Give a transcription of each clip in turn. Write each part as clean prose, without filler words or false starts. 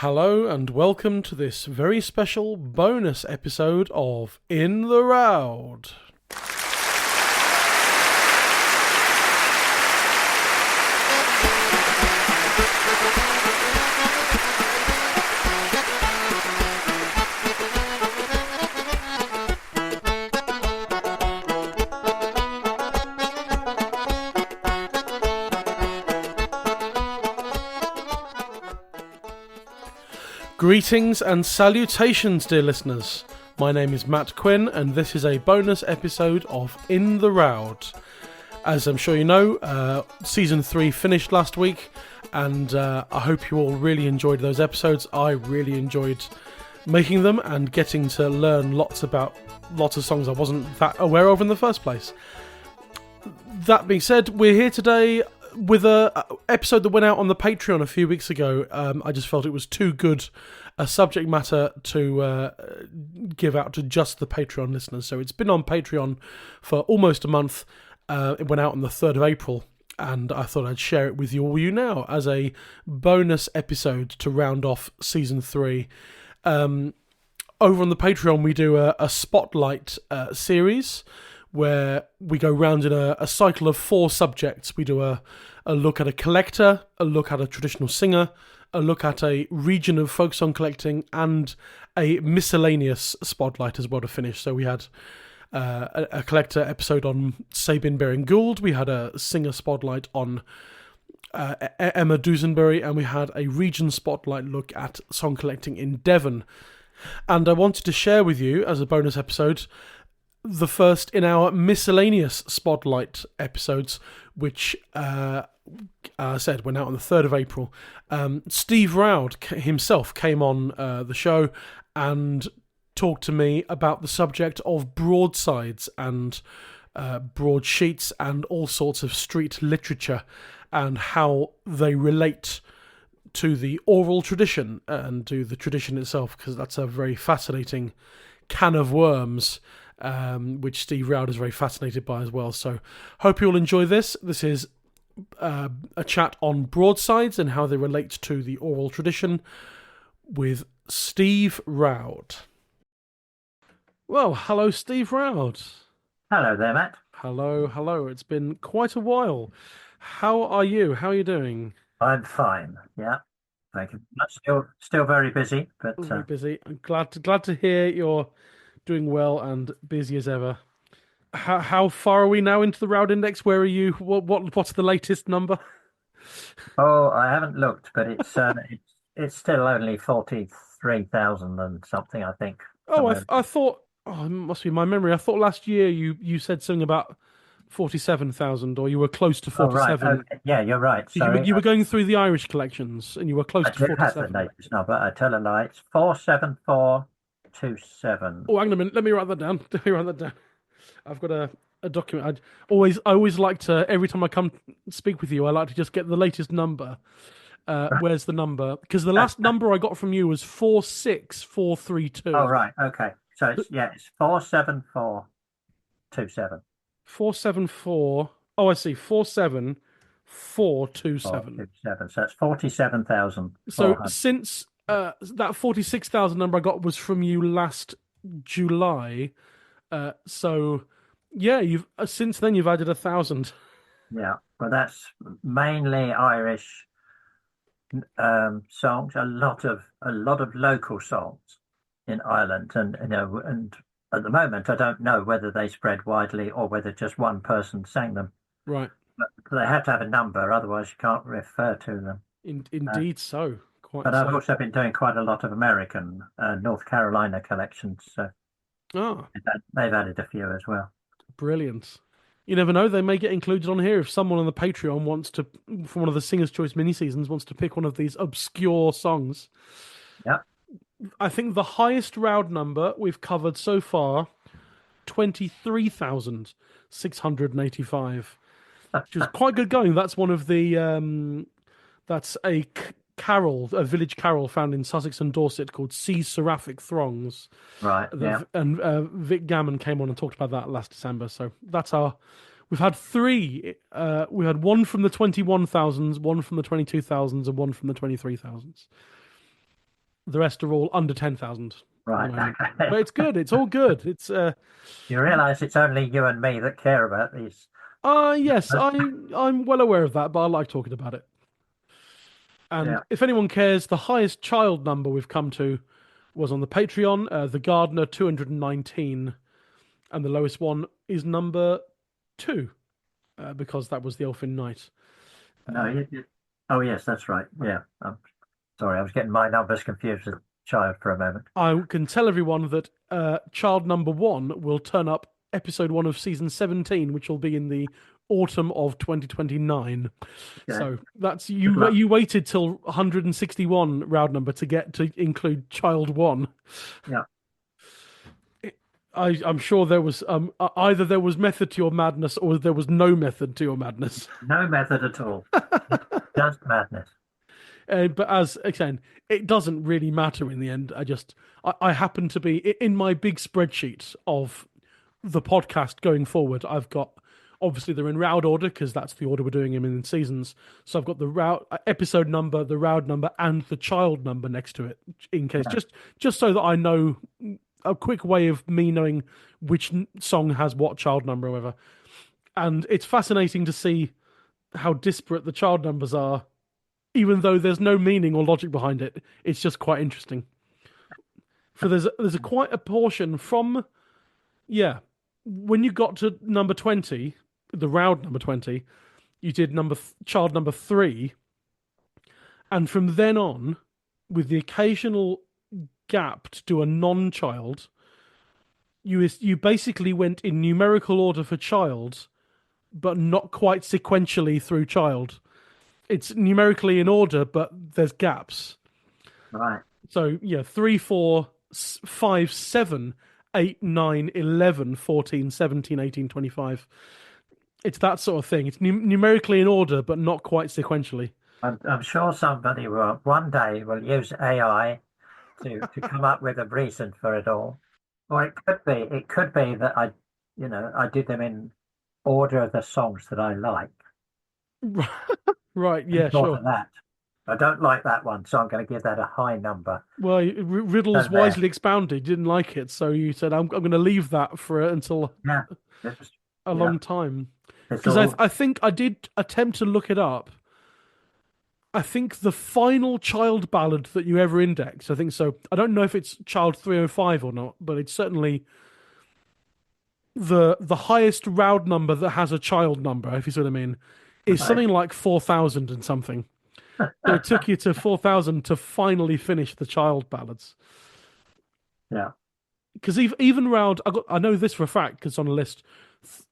Hello and welcome to this very special bonus episode of In the Roud. Greetings and salutations, dear listeners. My name is Matt Quinn, and this is a bonus episode of In the Roud. As I'm sure you know, Season 3 finished last week, and I hope you all really enjoyed those episodes. I really enjoyed making them and getting to learn lots of songs I wasn't that aware of in the first place. That being said, we're here today with an episode that went out on the Patreon a few weeks ago. I just felt it was too good a subject matter to give out to just the Patreon listeners. So it's been on Patreon for almost a month. It went out on the 3rd of April, and I thought I'd share it with all you now as a bonus episode to round off Season 3. Over on the Patreon, we do a Spotlight series, where we go round in a cycle of 4 subjects. We do a look at a collector, a look at a traditional singer, a look at a region of folk song collecting, and a miscellaneous spotlight as well to finish. So we had a collector episode on Sabin Baring Gould, we had a singer spotlight on Emma Dusenberry, and we had a region spotlight look at song collecting in Devon. And I wanted to share with you, as a bonus episode, the first in our miscellaneous spotlight episodes, which I said went out on the 3rd of April. Steve Roud himself came on the show and talked to me about the subject of broadsides and broadsheets and all sorts of street literature and how they relate to the oral tradition and to the tradition itself, because that's a very fascinating can of worms, which Steve Roud is very fascinated by as well. So hope you all enjoy this. This is a chat on broadsides and how they relate to the oral tradition with Steve Roud. Well, hello, Steve Roud. Hello there, Matt. Hello. It's been quite a while. How are you? How are you doing? I'm fine. Yeah, thank you. Still very busy, but Very busy. I'm glad to hear you're doing well and busy as ever. How far are we now into the Roud Index? Where are you? What's the latest number? oh, I haven't looked, but it's still only 43,000 and something, I think. Oh, somewhere. I thought. Oh, it must be my memory. I thought last year you said something about 47,000, or you were close to Oh, right. 47. Okay. Yeah, you're right. Sorry. You were going through the Irish collections, and you were close I to do have the 47. latest number. I tell a lie. It's 47427. Oh, hang on a minute. Let me write that down. I've got a document. I always like to, every time I come speak with you, I like to just get the latest number. Where's the number? Because the last number I got from you was 46432. Oh, right. Okay. So it's 47427. 474. Oh, I see. 47427. 427. So it's 47,000. So since that 46,000 number I got was from you last July. So yeah, you've since then you've added 1,000. Yeah, well, that's mainly Irish songs. A lot of local songs in Ireland, and and at the moment I don't know whether they spread widely or whether just one person sang them. Right. But they have to have a number, otherwise you can't refer to them. Indeed, so quite. But so. I've also been doing quite a lot of American, North Carolina collections, so they've added a few as well. Brilliant. You never know, they may get included on here if someone on the Patreon wants to, for one of the Singer's Choice mini-seasons, wants to pick one of these obscure songs. Yeah. I think the highest Roud number we've covered so far, 23,685, which is quite good going. That's one of the, that's a carol, a village carol found in Sussex and Dorset called Sea Seraphic Throngs. Right, yeah. And Vic Gammon came on and talked about that last December. So that's we've had 3. We had one from the 21,000s, one from the 22,000s, and one from the 23,000s. The rest are all under 10,000 at the Right. moment. Okay. But it's good. It's all good. It's You realise it's only you and me that care about these. yes, I'm well aware of that, but I like talking about it. And Yeah. if anyone cares, the highest child number we've come to was on the Patreon, the Gardener 219, and the lowest one is number 2, because that was the Elfin Knight. No, oh, yes, that's right. Yeah. I'm sorry, I was getting my numbers confused with child for a moment. I can tell everyone that child number 1 will turn up episode 1 of season 17, which will be in the autumn of 2029. Okay. So that's Good luck. you waited till 161 round number to get to include child 1. Yeah. I'm sure there was either there was method to your madness or there was no method to your madness. No method at all. Just madness. But as again, it doesn't really matter in the end. I happen to be in my big spreadsheet of the podcast going forward. I've got, obviously they're in Roud order because that's the order we're doing them in seasons. So I've got the Roud episode number, the Roud number, and the child number next to it in case, just so that I know, a quick way of me knowing which song has what child number or whatever. And it's fascinating to see how disparate the child numbers are, even though there's no meaning or logic behind it. It's just quite interesting. For there's a quite a portion from, when you got to number 20, the Roud number 20, you did child number 3, and from then on, with the occasional gap to do a non-child, you basically went in numerical order for child, but not quite sequentially through child. It's numerically in order, but there's gaps. Right. So 3, 4, 5, 7, 8, 9, 11, 14, 17, 18, 25. It's that sort of thing. It's numerically in order, but not quite sequentially. I'm sure somebody will one day will use AI to come up with a reason for it all. Or it could be that I did them in order of the songs that I like. Right, yeah, Thought sure. of that. I don't like that one, so I'm going to give that a high number. Well, Riddle's So there. wisely expounded. Didn't like it, so you said, I'm going to leave that for until Yeah. a long time. It's Because all, I think I did attempt to look it up. I think the final child ballad that you ever index, I think so. I don't know if it's child 305 or not, but it's certainly the highest Roud number that has a child number, if you see what I mean, is something like 4,000 and something. So it took you to 4,000 to finally finish the child ballads. yeah. Because even Roud, I know this for a fact because it's on a list.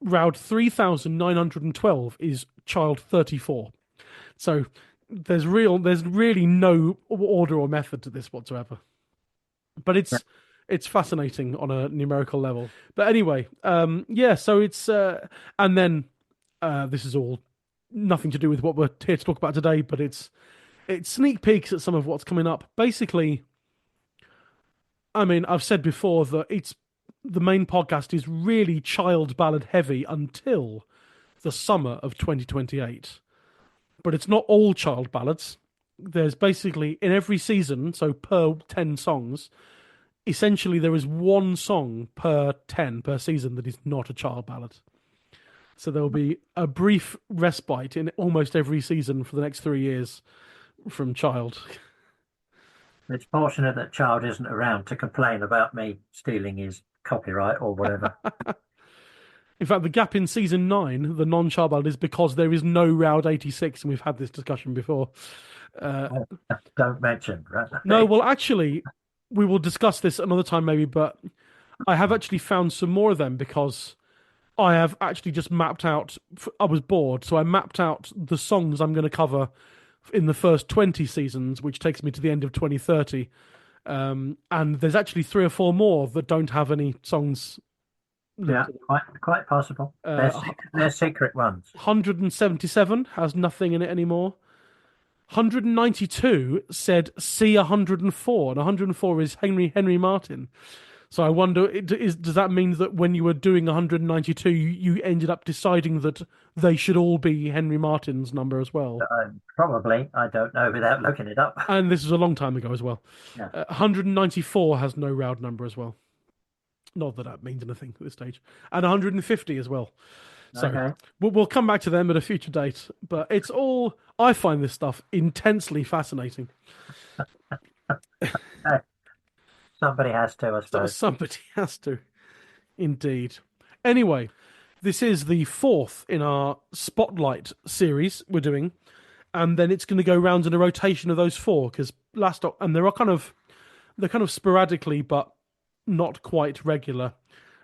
Roud 3,912 is child 34. So there's really no order or method to this whatsoever. But it's fascinating on a numerical level. But anyway, so it's and then this is all nothing to do with what we're here to talk about today, but it's sneak peeks at some of what's coming up. Basically, I mean, I've said before that the main podcast is really child ballad heavy until the summer of 2028. But it's not all child ballads. There's basically, in every season, so per 10 songs, essentially there is one song per 10 per season that is not a child ballad. So there will be a brief respite in almost every season for the next 3 years from child. It's fortunate that Child isn't around to complain about me stealing his copyright or whatever. In fact, the gap in season 9, the non-child ballad, is because there is no Roud 86, and we've had this discussion before. Don't mention, right? No, well, actually, we will discuss this another time maybe, but I have actually found some more of them because I have actually just mapped out, I was bored, so I mapped out the songs I'm going to cover in the first 20 seasons, which takes me to the end of 2030. And there's actually 3 or 4 more that don't have any songs. Yeah, quite possible. They're secret ones. 177 has nothing in it anymore. 192 said C 104, and 104 is Henry Martin. So I wonder, does that mean that when you were doing 192, you ended up deciding that they should all be Henry Martin's number as well? Probably, I don't know without looking it up. And this was a long time ago as well. Yeah. 194 has no Roud number as well. Not that that means anything at this stage. And 150 as well. So Okay. we'll come back to them at a future date. But it's all, I find this stuff intensely fascinating. Uh, Somebody has to, I So suppose. somebody has to, indeed. Anyway, this is the fourth in our Spotlight series we're doing. And then it's going to go round in a rotation of those four because and they're kind of sporadically, but not quite regular.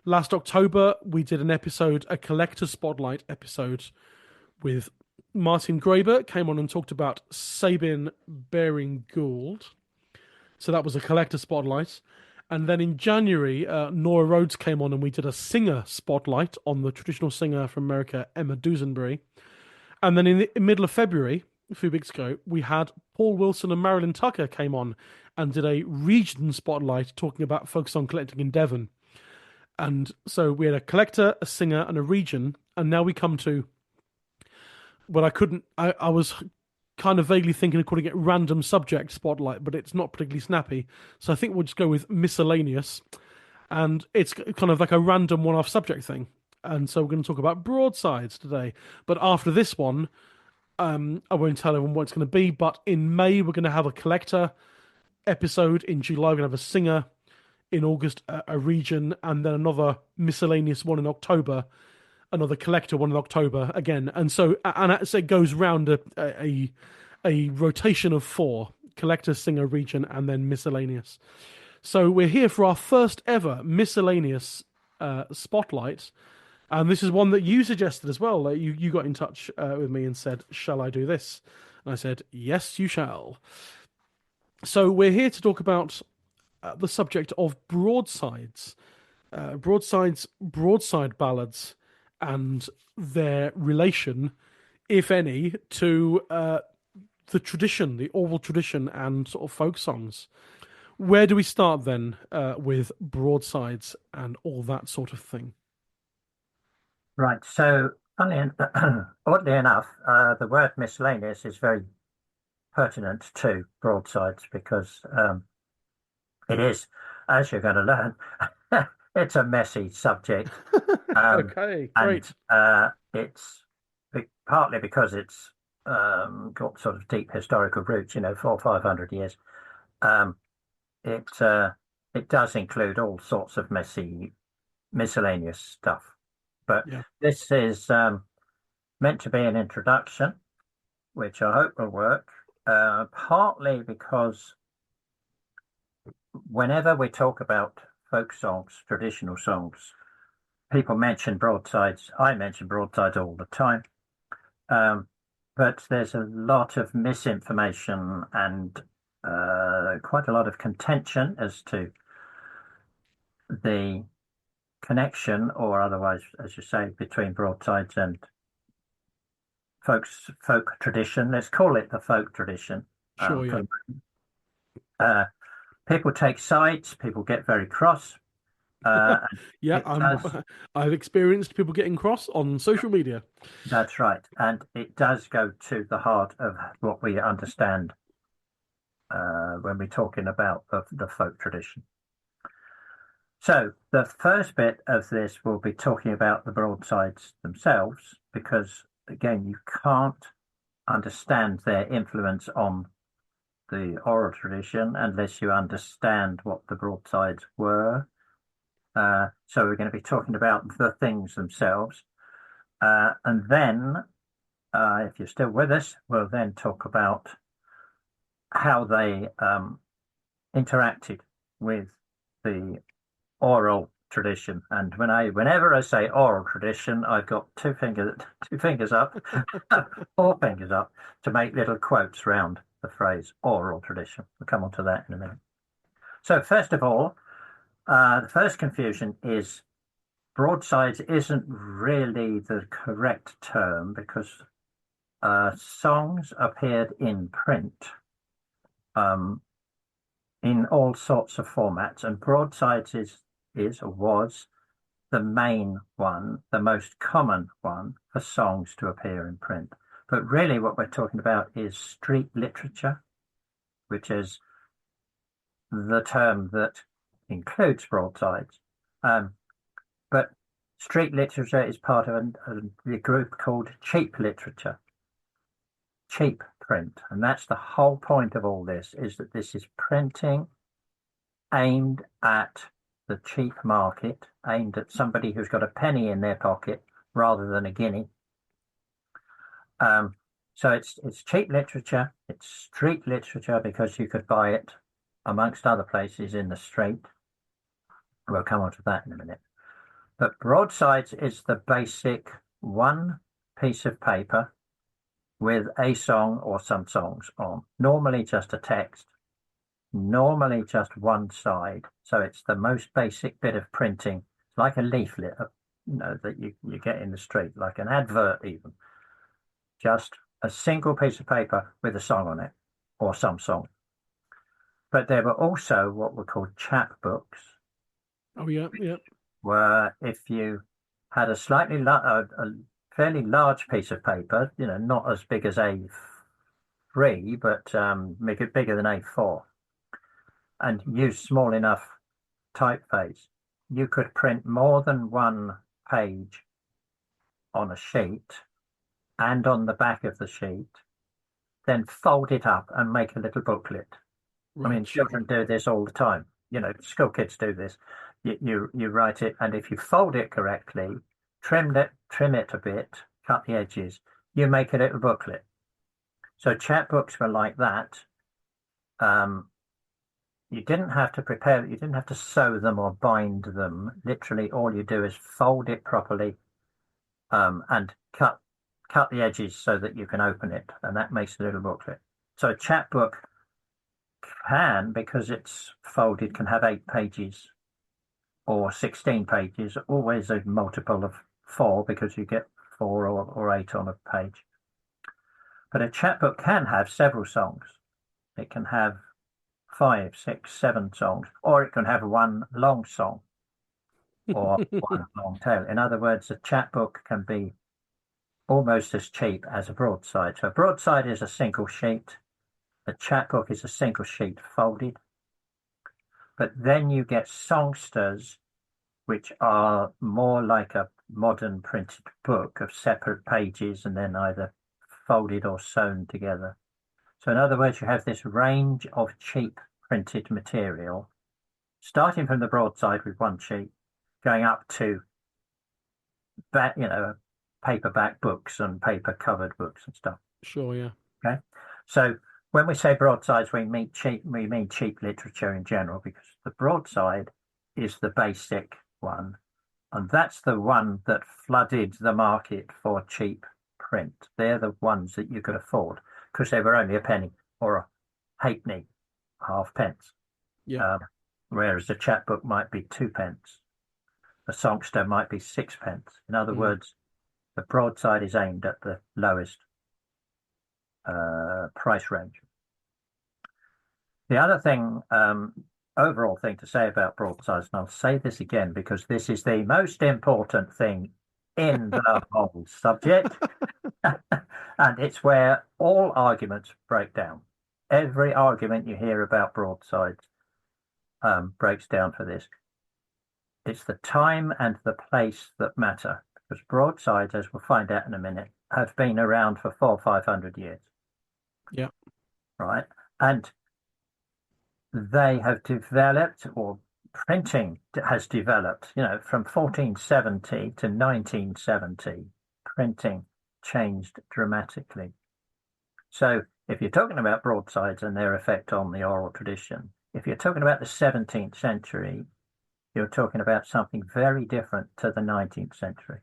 Last October, we did an episode, a collector spotlight episode with Martin Graeber, came on and talked about Sabin Baring Gould. So that was a collector spotlight. And then in January, Nora Rhodes came on and we did a singer spotlight on the traditional singer from America, Emma Dusenberry. And then in the middle of February, a few weeks ago, we had Paul Wilson and Marilyn Tucker came on and did a region spotlight talking about folk song collecting in Devon. And so we had a collector, a singer, and a region. And now we come to what I was kind of vaguely thinking of calling it random subject spotlight, but it's not particularly snappy. So I think we'll just go with miscellaneous. And it's kind of like a random one off subject thing. And so we're going to talk about broadsides today. But after this one, I won't tell everyone what it's going to be. But in May, we're going to have a collector episode. In July, we're going to have a singer. In August, a region, and then another miscellaneous one in October, another collector one in October again, and so it goes round a rotation of four: collector, singer, region, and then miscellaneous. So we're here for our first ever miscellaneous spotlight, and this is one that you suggested as well. You got in touch with me and said, "Shall I do this?" And I said, "Yes, you shall." So we're here to talk about the subject of broadsides, broadside ballads, and their relation, if any, to the tradition, the oral tradition, and sort of folk songs. Where do we start then with broadsides and all that sort of thing? Right. So, oddly enough, the word miscellaneous is very pertinent to broadsides because it is, as you're going to learn, it's a messy subject. Okay, And great. it's partly because it's got sort of deep historical roots, 400 or 500 years. Um, it it does include all sorts of messy, miscellaneous stuff. But Yeah, this is meant to be an introduction, which I hope will work, partly because whenever we talk about folk songs, traditional songs, people mention broadsides. I mention broadsides all the time. But there's a lot of misinformation and quite a lot of contention as to the connection, or otherwise, as you say, between broadsides and folk tradition. Let's call it the folk tradition. sure, yeah. 'Cause, people take sides, people get very cross. And Yeah, it does, I've experienced people getting cross on social media. that's right. And it does go to the heart of what we understand when we're talking about the folk tradition. So the first bit of this will be talking about the broadsides themselves, because again, you can't understand their influence on the oral tradition unless you understand what the broadsides were. So we're going to be talking about the things themselves. And then, if you're still with us, we'll then talk about how they interacted with the oral tradition. And whenever I say oral tradition, I've got two fingers up, four fingers up to make little quotes round the phrase oral tradition. We'll come on to that in a minute. So first of all, the first confusion is broadsides isn't really the correct term because songs appeared in print in all sorts of formats, and broadsides is is or was the main one, the most common one for songs to appear in print. But really what we're talking about is street literature, which is the term that includes broadsides. But street literature is part of the group called cheap literature, cheap print. And that's the whole point of all this, is that this is printing aimed at the cheap market, aimed at somebody who's got a penny in their pocket rather than a guinea. So it's cheap literature, it's street literature because you could buy it amongst other places in the street. We'll come on to that in a minute. But broadsides is the basic one piece of paper with a song or some songs on, normally just a text, normally just one side. So it's the most basic bit of printing. It's like a leaflet, that you get in the street, like an advert even. Just a single piece of paper with a song on it, or some song. But there were also what were called chapbooks. Oh yeah. Where if you had a fairly large piece of paper, not as big as A3, but make it bigger than A4, and use small enough typeface, you could print more than one page on a sheet and on the back of the sheet, then fold it up and make a little booklet. Right. I mean, children do this all the time. School kids do this. You write it, and if you fold it correctly, trim it a bit, cut the edges, you make a little booklet. So chapbooks were like that. You didn't have to prepare, you didn't have to sew them or bind them. Literally, all you do is fold it properly, and cut the edges so that you can open it, and that makes a little booklet. So a chapbook can, because it's folded, can have 8 pages or 16 pages, always a multiple of 4 because you get 4 or 8 on a page. But a chapbook can have several songs. It can have 5, 6, 7 songs, or it can have one long song or one long tale. In other words, a chapbook can be almost as cheap as a broadside. So a broadside is a single sheet. A chapbook is a single sheet folded. But then you get songsters, which are more like a modern printed book of separate pages and then either folded or sewn together. So in other words, you have this range of cheap printed material, starting from the broadside with one sheet, going up to paperback books and paper covered books and stuff. Sure, yeah. Okay. So when we say broadsides, we mean cheap literature in general, because the broadside is the basic one, and that's the one that flooded the market for cheap print. They're the ones that you could afford because they were only a penny or a halfpenny, halfpence. Yeah. Whereas a chapbook might be 2p, a songster might be 6p. In other words, the broadside is aimed at the lowest price range. The other thing, overall thing to say about broadsides, and I'll say this again because this is the most important thing in the whole subject, and it's where all arguments break down. Every argument you hear about broadsides breaks down for this. It's the time and the place that matter, because broadsides, as we'll find out in a minute, have been around for 400 or 500 years. Yeah. Right. And they have developed, or printing has developed, from 1470 to 1970, printing changed dramatically. So if you're talking about broadsides and their effect on the oral tradition, if you're talking about the 17th century, you're talking about something very different to the 19th century.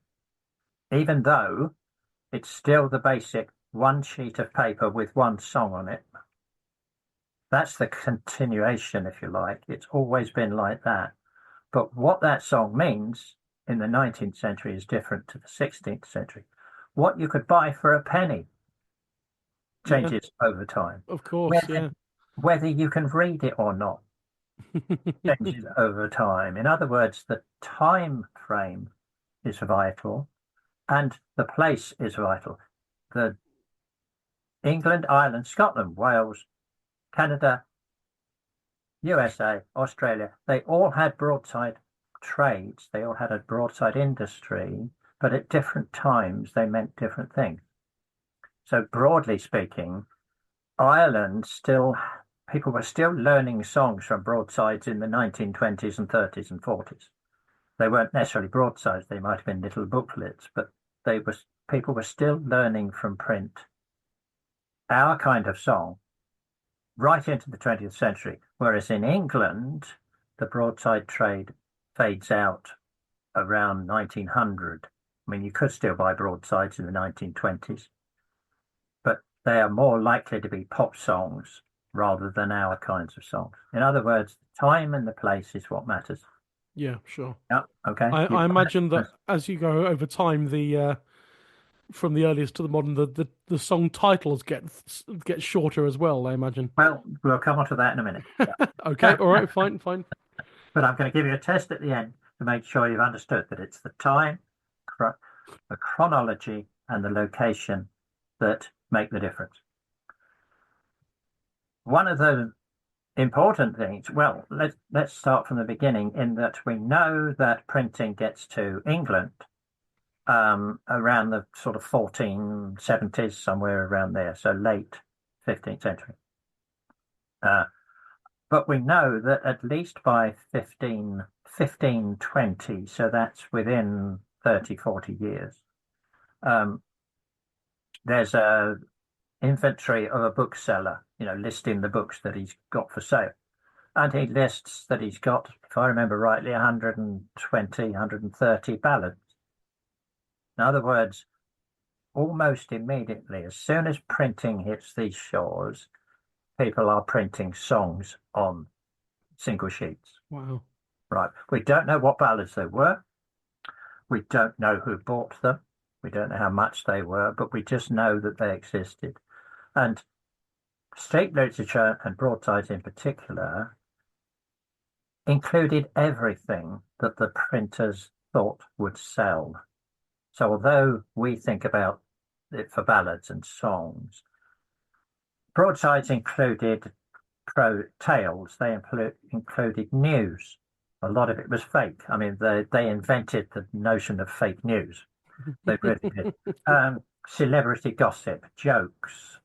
Even though it's still the basic one sheet of paper with one song on it. That's the continuation, if you like. It's always been like that. But what that song means in the 19th century is different to the 16th century. What you could buy for a penny changes over time. Of course, whether you can read it or not. changes over time. In other words, the time frame is vital and the place is vital. The England, Ireland, Scotland, Wales, Canada, USA, Australia, they all had broadside trades. They all had a broadside industry, but at different times they meant different things. So broadly speaking, Ireland still, people were still learning songs from broadsides in the 1920s and 30s and 40s. They weren't necessarily broadsides, they might have been little booklets, but people were still learning from print our kind of song right into the 20th century. Whereas in England, the broadside trade fades out around 1900. I mean, you could still buy broadsides in the 1920s, but they are more likely to be pop songs rather than our kinds of songs. In other words, time and the place is what matters. Yeah, sure. Yeah, okay. I imagine that as you go over time, the from the earliest to the modern, the song titles get shorter as well, I imagine. Well, we'll come on to that in a minute. Okay, all right, fine, fine. But I'm going to give you a test at the end to make sure you've understood that it's the time, the chronology, and the location that make the difference. One of the important things, well, let's start from the beginning in that we know that printing gets to England around the sort of 1470s, somewhere around there, so late 15th century. But we know that at least by 1520, so that's within 30, 40 years, there's a inventory of a bookseller, listing the books that he's got for sale. And he lists that he's got, if I remember rightly, 120, 130 ballads. In other words, almost immediately, as soon as printing hits these shores, people are printing songs on single sheets. Wow. Right. We don't know what ballads they were. We don't know who bought them. We don't know how much they were, but we just know that they existed. And street literature, and broadsides in particular, included everything that the printers thought would sell. So although we think about it for ballads and songs, broadsides included tales, they included news. A lot of it was fake. I mean, they invented the notion of fake news. They really did. Celebrity gossip, jokes,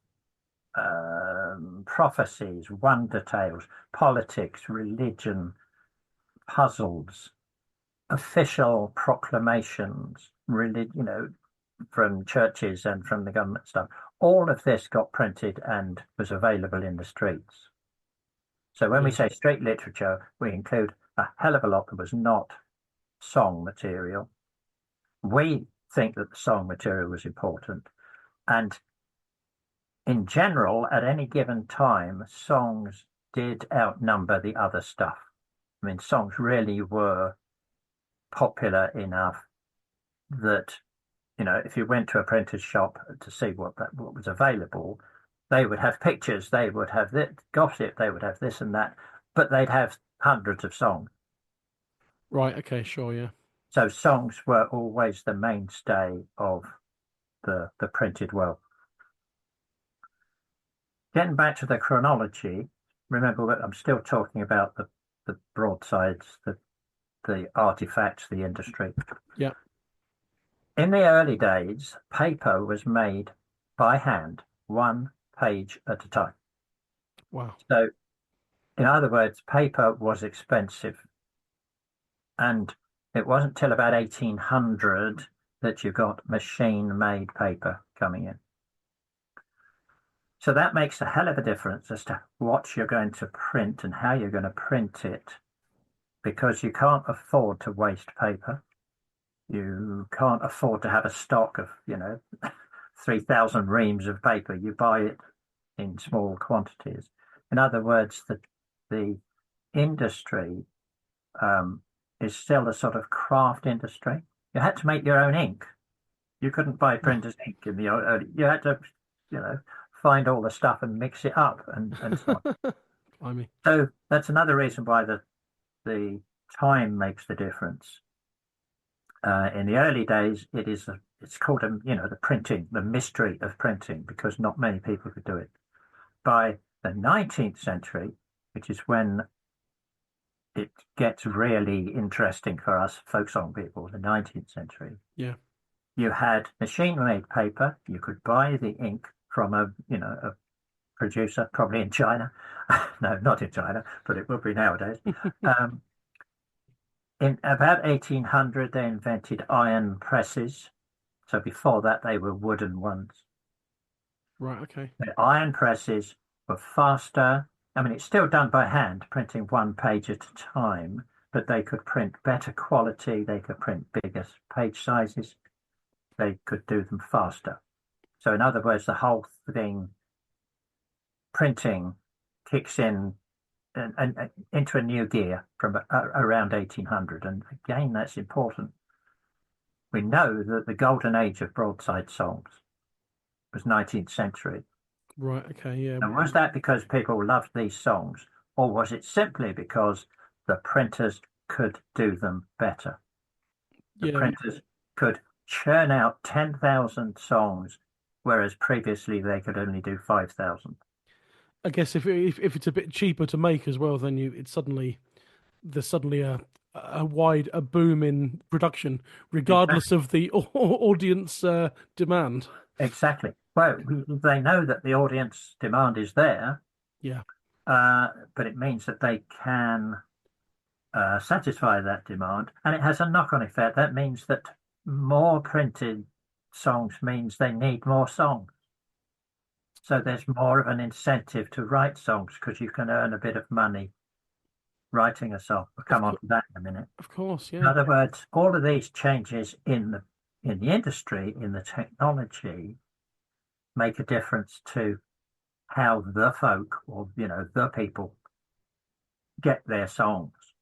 prophecies, wonder tales, politics, religion, puzzles, official proclamations, from churches and from the government stuff. All of this got printed and was available in the streets. So when we say street literature, we include a hell of a lot that was not song material. We think that the song material was important. And in general, at any given time, songs did outnumber the other stuff. I mean, songs really were popular enough that, if you went to a printer's shop to see what was available, they would have pictures, they would have this gossip, they would have this and that, but they'd have hundreds of songs. Right, okay, sure, yeah. So songs were always the mainstay of the printed world. Getting back to the chronology, remember that I'm still talking about the broadsides, the artifacts, the industry. Yeah. In the early days, paper was made by hand, one page at a time. Wow. So, in other words, paper was expensive. And it wasn't till about 1800 that you got machine-made paper coming in. So that makes a hell of a difference as to what you're going to print and how you're going to print it, because you can't afford to waste paper. You can't afford to have a stock of, 3,000 reams of paper. You buy it in small quantities. In other words, the industry is still a sort of craft industry. You had to make your own ink. You couldn't buy printer's ink in the early. You had to, find all the stuff and mix it up and so on. Blimey. So that's another reason why the time makes the difference. In the early days, it's called the printing, the mystery of printing, because not many people could do it. By the 19th century, which is when it gets really interesting for us folk song people, the 19th century, Yeah. you had machine-made paper. You could buy the ink from a producer, probably in China. No, not in China, but it would be nowadays. Um, in about 1800, they invented iron presses. So before that, they were wooden ones. Right. Okay. The iron presses were faster. I mean, it's still done by hand, printing one page at a time, but they could print better quality. They could print bigger page sizes. They could do them faster. So in other words, the whole thing, printing, kicks in and into a new gear from around 1800. And again, that's important. We know that the golden age of broadside songs was 19th century. Right. Okay. Yeah. And was that because people loved these songs, or was it simply because the printers could do them better? The Yeah. printers could churn out 10,000 songs, whereas previously they could only do 5,000. I guess if it's a bit cheaper to make as well, then there's suddenly a boom in production, regardless Exactly. of the audience demand. Exactly. Well, they know that the audience demand is there, Yeah. but it means that they can satisfy that demand, and it has a knock-on effect. That means that more printed songs means they need more songs. So there's more of an incentive to write songs because you can earn a bit of money writing a song. We'll Of come on co to that in a minute. of course. In Yeah. other words, all of these changes in the industry, in the technology, make a difference to how the folk or the people get their songs.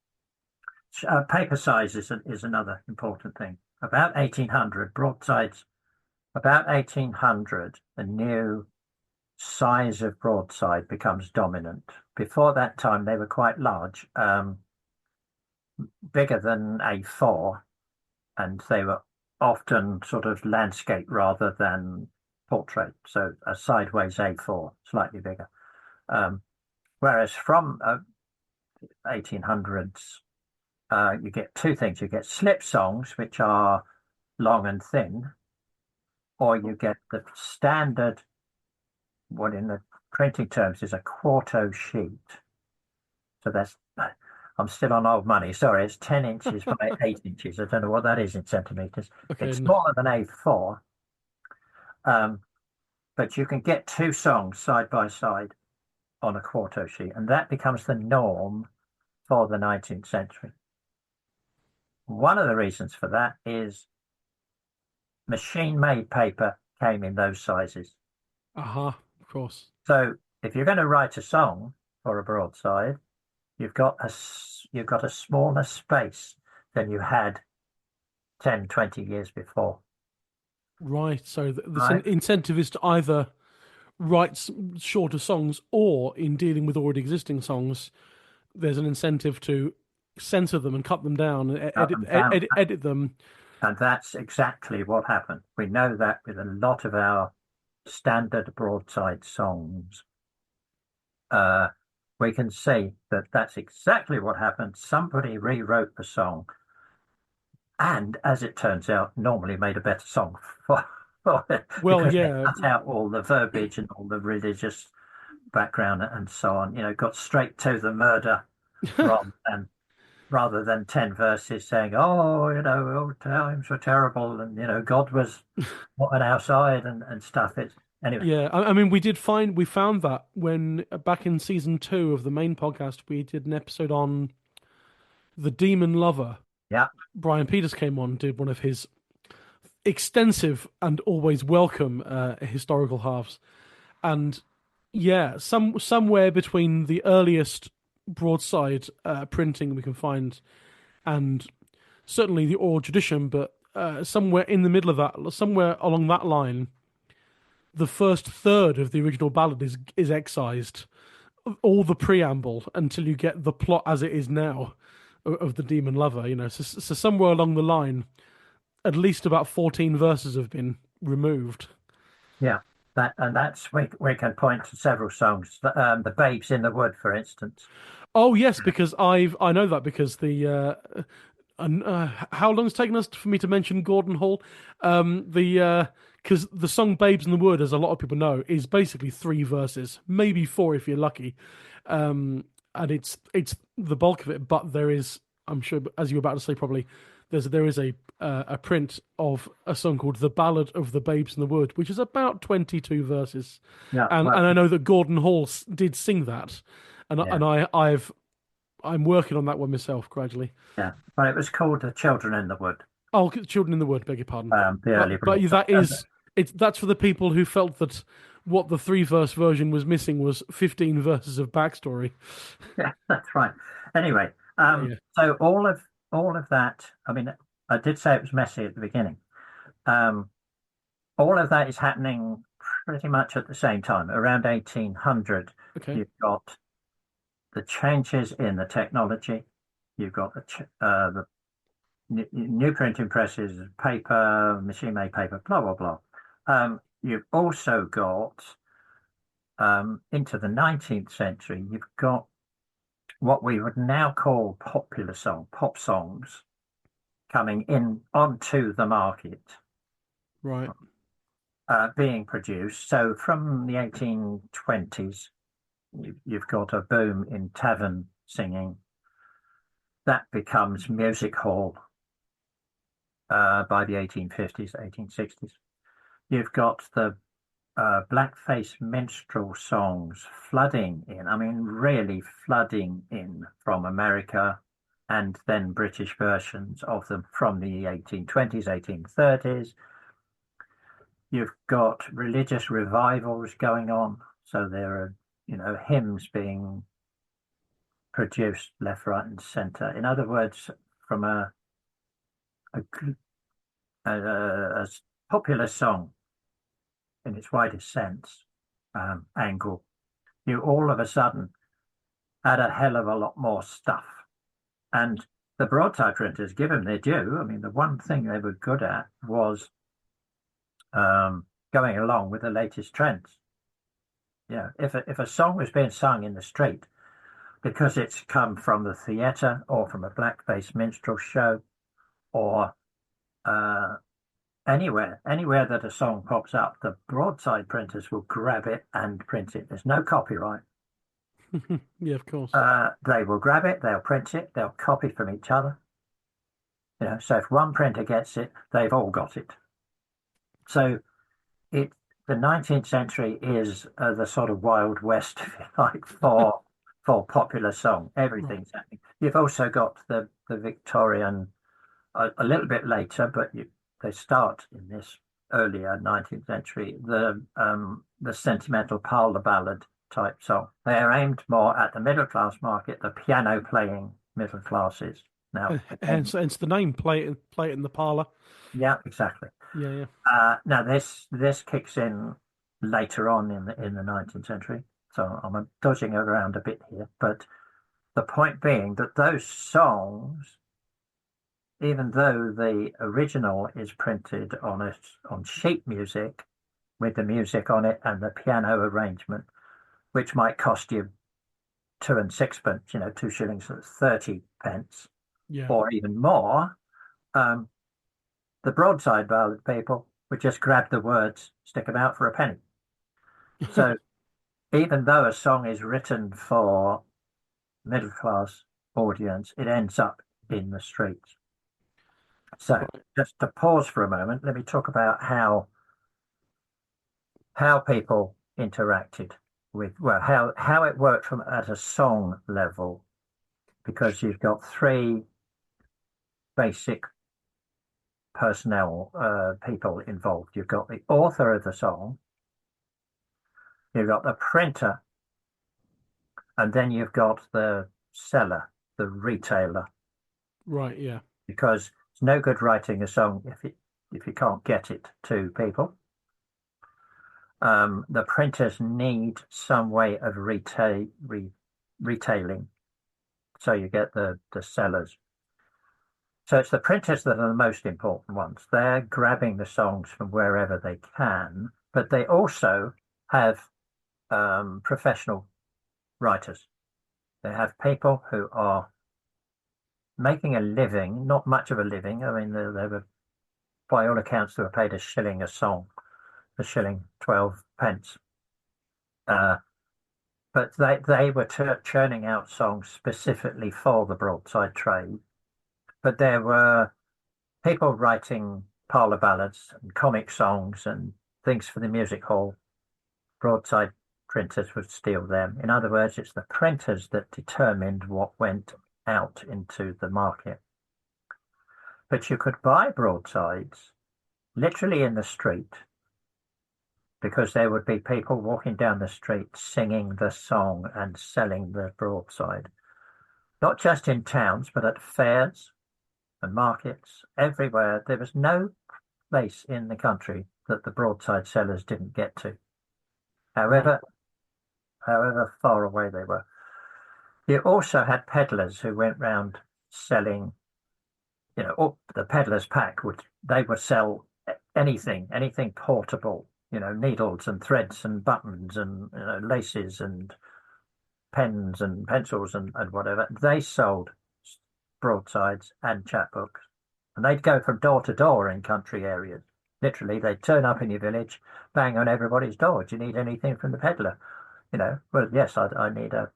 Paper size is another important thing. About 1800, broadsides, about 1800, the new size of broadside becomes dominant. Before that time, they were quite large, bigger than A4, and they were often sort of landscape rather than portrait. So a sideways A4, slightly bigger. Whereas from 1800s, you get two things. You get slip songs, which are long and thin, or you get the standard, what in the printing terms is a quarto sheet. So I'm still on old money. Sorry, it's 10 inches by 8 inches. I don't know what that is in centimeters. Okay. It's smaller than A4, um, but you can get two songs side by side on a quarto sheet, and that becomes the norm for the 19th century. One of the reasons for that is machine-made paper came in those sizes. Aha. Of course. So if you're going to write a song for a broadside, you've got a smaller space than you had 10, 20 years before, Right. So this right? incentive is to either write shorter songs, or in dealing with already existing songs, there's an incentive to censor them and cut them down and Up and down. edit them. And that's exactly what happened. We know that with a lot of our standard broadside songs. We can see that that's exactly what happened. Somebody rewrote the song, and as it turns out, normally made a better song for it Well, because they yeah, cut out all the verbiage and all the religious background and so on. Got straight to the murder rather than 10 verses saying, "Oh, old times were terrible," and God was not on our side and stuff. It's anyway. yeah. I mean, we found that when back in season 2 of the main podcast, we did an episode on the demon lover. Yeah, Brian Peters came on, did one of his extensive and always welcome historical halves, and yeah, somewhere between the earliest broadside printing we can find and certainly the oral tradition, but somewhere in the middle of that, somewhere along that line, the first third of the original ballad is excised all the preamble until you get the plot as it is now of the demon lover. So somewhere along the line, at least about 14 verses have been removed. Yeah, that's we can point to several songs. The Babes in the Wood, for instance. Oh yes, because I know that because how long it's taken us for me to mention Gordon Hall? The because the song "Babes in the Wood," as a lot of people know, is basically three verses, maybe four if you're lucky, and it's the bulk of it. But there is, I'm sure, as you were about to say, probably there is a print of a song called "The Ballad of the Babes in the Wood," which is about 22 verses, Yeah, and well, I know that Gordon Hall did sing that, yeah, and I'm working on that one myself gradually. yeah. Well, it was called The Children in the Wood. Oh, Children in the Wood, beg your pardon. The early But broadside. that is that's for the people who felt that what the three-verse version was missing was 15 verses of backstory. Yeah, that's right. Anyway, Yeah, yeah. so all of that. I mean, I did say it was messy at the beginning. Um, all of that is happening pretty much at the same time. Around 1800, Okay. you've got the changes in the technology. You've got the new printing presses, paper, machine-made paper, blah blah blah. You've also got into the 19th century. You've got what we would now call pop songs, coming in onto the market, Right. being produced. So from the 1820s, you've got a boom in tavern singing. That becomes music hall by the 1850s, 1860s. You've got the blackface minstrel songs flooding in. I mean, really flooding in from America, and then British versions of them from the 1820s, 1830s. You've got religious revivals going on. So there are, hymns being produced left, right, and center. In other words, from a, a popular song in its widest sense angle, you all of a sudden had a hell of a lot more stuff. And the broadside printers, give them their due. I mean, the one thing they were good at was going along with the latest trends. If a song was being sung in the street because it's come from the theatre or from a blackface minstrel show or uh, anywhere that a song pops up, the broadside printers will grab it and print it. There's no copyright. Yeah, of course. They will grab it, they'll print it, they'll copy from each other. So if one printer gets it, they've all got it. So it the 19th century is the sort of Wild West, if you like, for popular song. Right. Everything's happening. You've also got the Victorian a little bit later, but they start in this earlier 19th century, the sentimental parlor ballad type song. They are aimed more at the middle class market, the piano playing middle classes. Now, again, Hence the name. Play it in the parlor. yeah, exactly. Yeah, yeah. Now this kicks in later on in the 19th century, so I'm dodging around a bit here, but the point being that those songs, even though the original is printed on sheet music with the music on it and the piano arrangement, which might cost you two and sixpence, 2 shillings, that's 30 pence, Yeah. or even more. The broadside ballad people would just grab the words, stick them out for a penny. So even though a song is written for middle class audience, it ends up in the streets. So Right. just to pause for a moment, let me talk about how people interacted with, well, how it worked from at a song level, because you've got three basic personnel people involved. You've got the author of the song, you've got the printer, and then you've got the seller, the retailer, Right. Yeah. because it's no good writing a song if you can't get it to people. the printers need some way of retailing. So you get the sellers. So it's the printers that are the most important ones. They're grabbing the songs from wherever they can, but they also have professional writers. They have people who are making a living, not much of a living. I mean, they were, by all accounts, they were paid a shilling a song, a shilling 12 pence. But they were churning out songs specifically for the broadside trade. But there were people writing parlour ballads and comic songs and things for the music hall. Broadside printers would steal them. In other words, it's the printers that determined what went out into the market. But you could buy broadsides literally in the street, because there would be people walking down the street singing the song and selling the broadside. Not just in towns, but at fairs and markets, everywhere. There was no place in the country that the broadside sellers didn't get to, however far away they were. You also had peddlers who went round selling, the peddler's pack they would sell anything portable, needles and threads and buttons and laces and pens and pencils and whatever. They sold broadsides and chapbooks, and they'd go from door to door in country areas. Literally, they'd turn up in your village, bang on everybody's door. Do you need anything from the peddler? Well, yes, I need a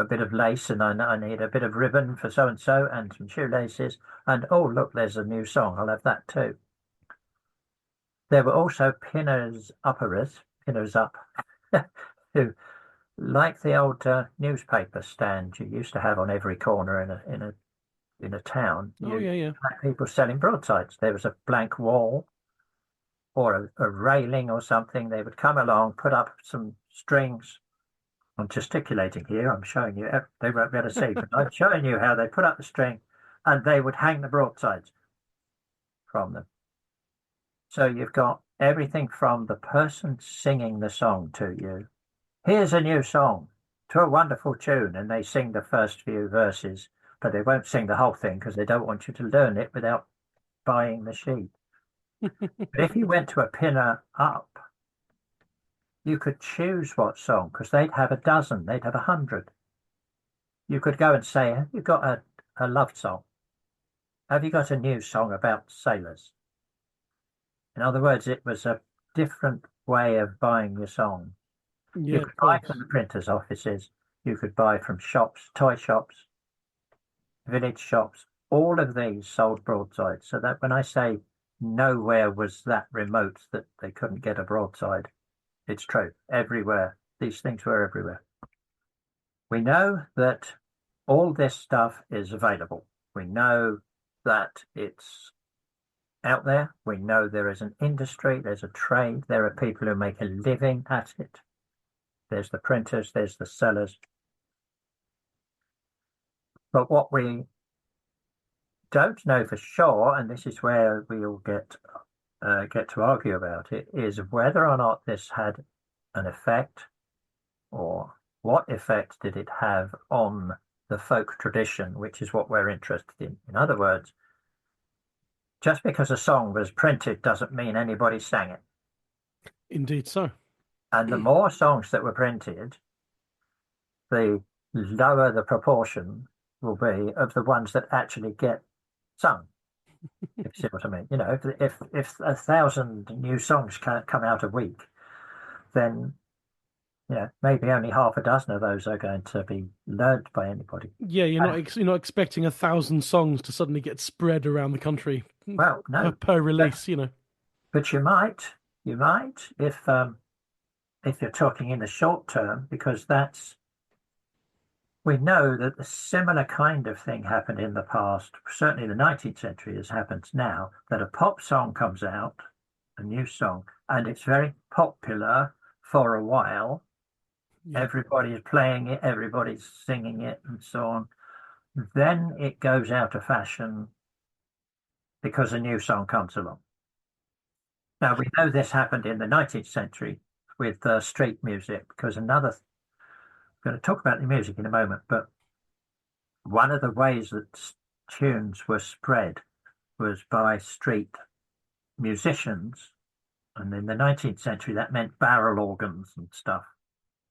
bit of lace, and I need a bit of ribbon for so and so, and some shoelaces. And oh, look, there's a new song. I'll have that too. There were also pinners up, who, like the old newspaper stand you used to have on every corner in a town. Oh, yeah. Had people selling broadsides. There was a blank wall or a railing or something. They would come along, put up some strings. I'm gesticulating here. I'm showing you. They won't be able to see, but I'm showing you how they put up the string, and they would hang the broadsides from them. So you've got everything from the person singing the song to you. Here's a new song to a wonderful tune, and they sing the first few verses, but they won't sing the whole thing because they don't want you to learn it without buying the sheet. But if you went to a pinner up, you could choose what song, because they'd have a dozen, they'd have 100. You could go and say, have you got a love song? Have you got a new song about sailors? In other words, it was a different way of buying your song. Yeah, you could buy from the printers' offices, you could buy from shops, toy shops, village shops. All of these sold broadsides, so that when I say nowhere was that remote that they couldn't get a broadside, it's true. Everywhere. These things were everywhere. We know that all this stuff is available. We know that it's out there. We know there is an industry, there's a trade, there are people who make a living at it. There's the printers, there's the sellers. But what we don't know for sure, and this is where we'll get to argue about it, is whether or not this had an effect, or what effect did it have on the folk tradition, which is what we're interested in. In other words, just because a song was printed doesn't mean anybody sang it. Indeed so. And the more songs that were printed, the lower the proportion will be of the ones that actually get sung. If you see what I mean. If 1,000 new songs come out a week, then maybe only half a dozen of those are going to be learned by anybody. Yeah, you're not expecting 1,000 songs to suddenly get spread around the country. Well, no, per release, But you might if you're talking in the short term, because we know that a similar kind of thing happened in the past. Certainly the 19th century has happened now, that a pop song comes out, a new song, and it's very popular for a while. Yeah. Everybody's playing it, everybody's singing it, and so on. Then it goes out of fashion because a new song comes along. Now, we know this happened in the 19th century with street music, because I'm going to talk about the music in a moment, but one of the ways that tunes were spread was by street musicians. And in the 19th century, that meant barrel organs and stuff.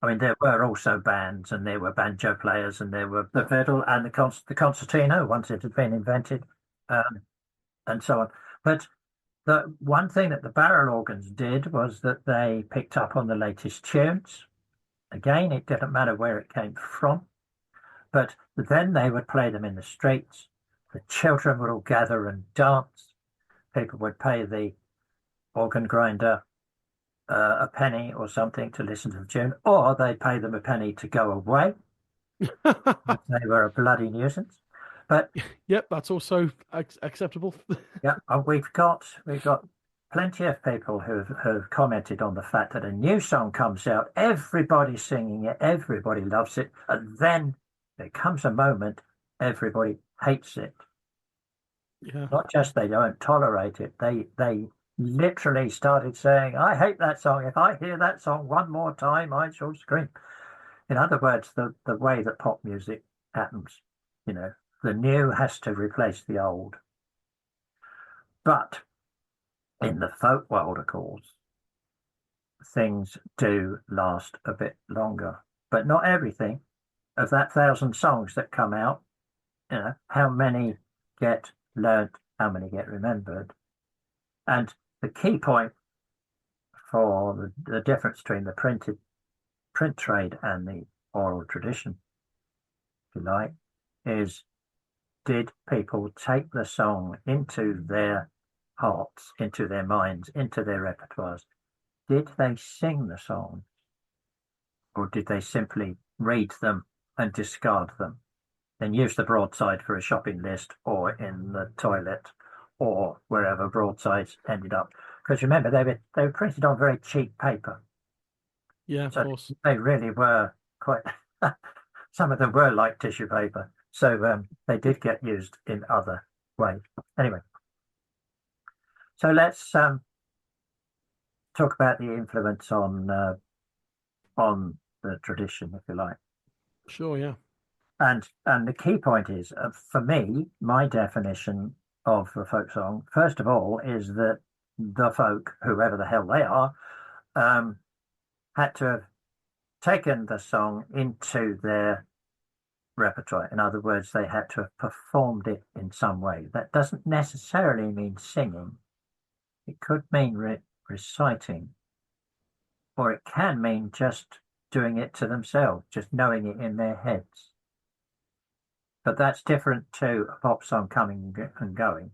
I mean, there were also bands, and there were banjo players, and there were the fiddle and the concertino once it had been invented, um, and so on. But the one thing that the barrel organs did was that they picked up on the latest tunes. Again, it didn't matter where it came from, but then they would play them in the streets. The children would all gather and dance. People would pay the organ grinder a penny or something to listen to the tune, or they'd pay them a penny to go away. They were a bloody nuisance. But Yep, that's also acceptable. yeah, we've got plenty of people who've commented on the fact that a new song comes out, everybody's singing it, everybody loves it, and then there comes a moment everybody hates it. Yeah. Not just they don't tolerate it, they literally started saying, "I hate that song. If I hear that song one more time, I shall scream." In other words, the way that pop music happens, the new has to replace the old. But in the folk world, of course, things do last a bit longer, but not everything. Of that 1,000 songs that come out, how many get learnt, how many get remembered? And the key point for the difference between the print trade and the oral tradition, if you like, is, did people take the song into their hearts, into their minds, into their repertoires? Did they sing the songs, or did they simply read them and discard them, and use the broadside for a shopping list, or in the toilet, or wherever broadsides ended up? Because remember, they were printed on very cheap paper, Yeah, of so course. they really were quite. Some of them were like tissue paper, so they did get used in other ways. Anyway, so let's talk about the influence on the tradition, if you like. Sure, yeah. And the key point is, for me, my definition of the folk song, first of all, is that the folk, whoever the hell they are, had to have taken the song into their repertoire. In other words, they had to have performed it in some way. That doesn't necessarily mean singing. It could mean reciting, or it can mean just doing it to themselves, just knowing it in their heads. But that's different to a pop song coming and going.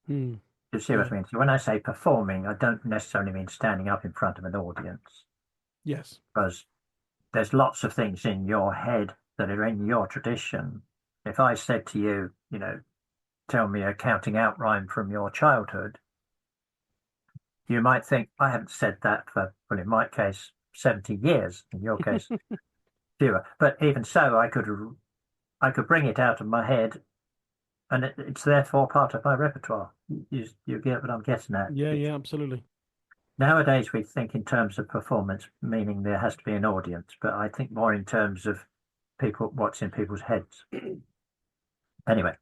Hmm. You see what Yeah. I mean? So when I say performing, I don't necessarily mean standing up in front of an audience, Yes. because there's lots of things in your head that are in your tradition. If I said to you, tell me a counting out rhyme from your childhood, you might think, I haven't said that for, well, in my case, 70 years, in your case, fewer. But even so, I could bring it out of my head, and it's therefore part of my repertoire. You get what I'm getting at. Yeah, yeah, absolutely. Nowadays, we think in terms of performance, meaning there has to be an audience, but I think more in terms of what's in people's heads. Anyway,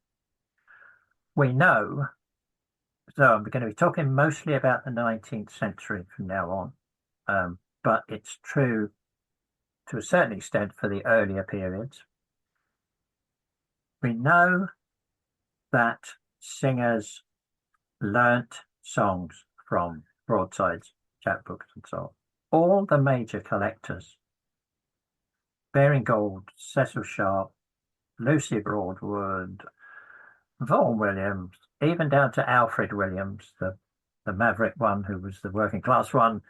we know, so I'm going to be talking mostly about the 19th century from now on, but it's true to a certain extent for the earlier periods. We know that singers learnt songs from broadsides, chapbooks, and so on. All the major collectors, Baring Gould, Cecil Sharp, Lucy Broadwood, Vaughan Williams, even down to Alfred Williams, the maverick one who was the working class one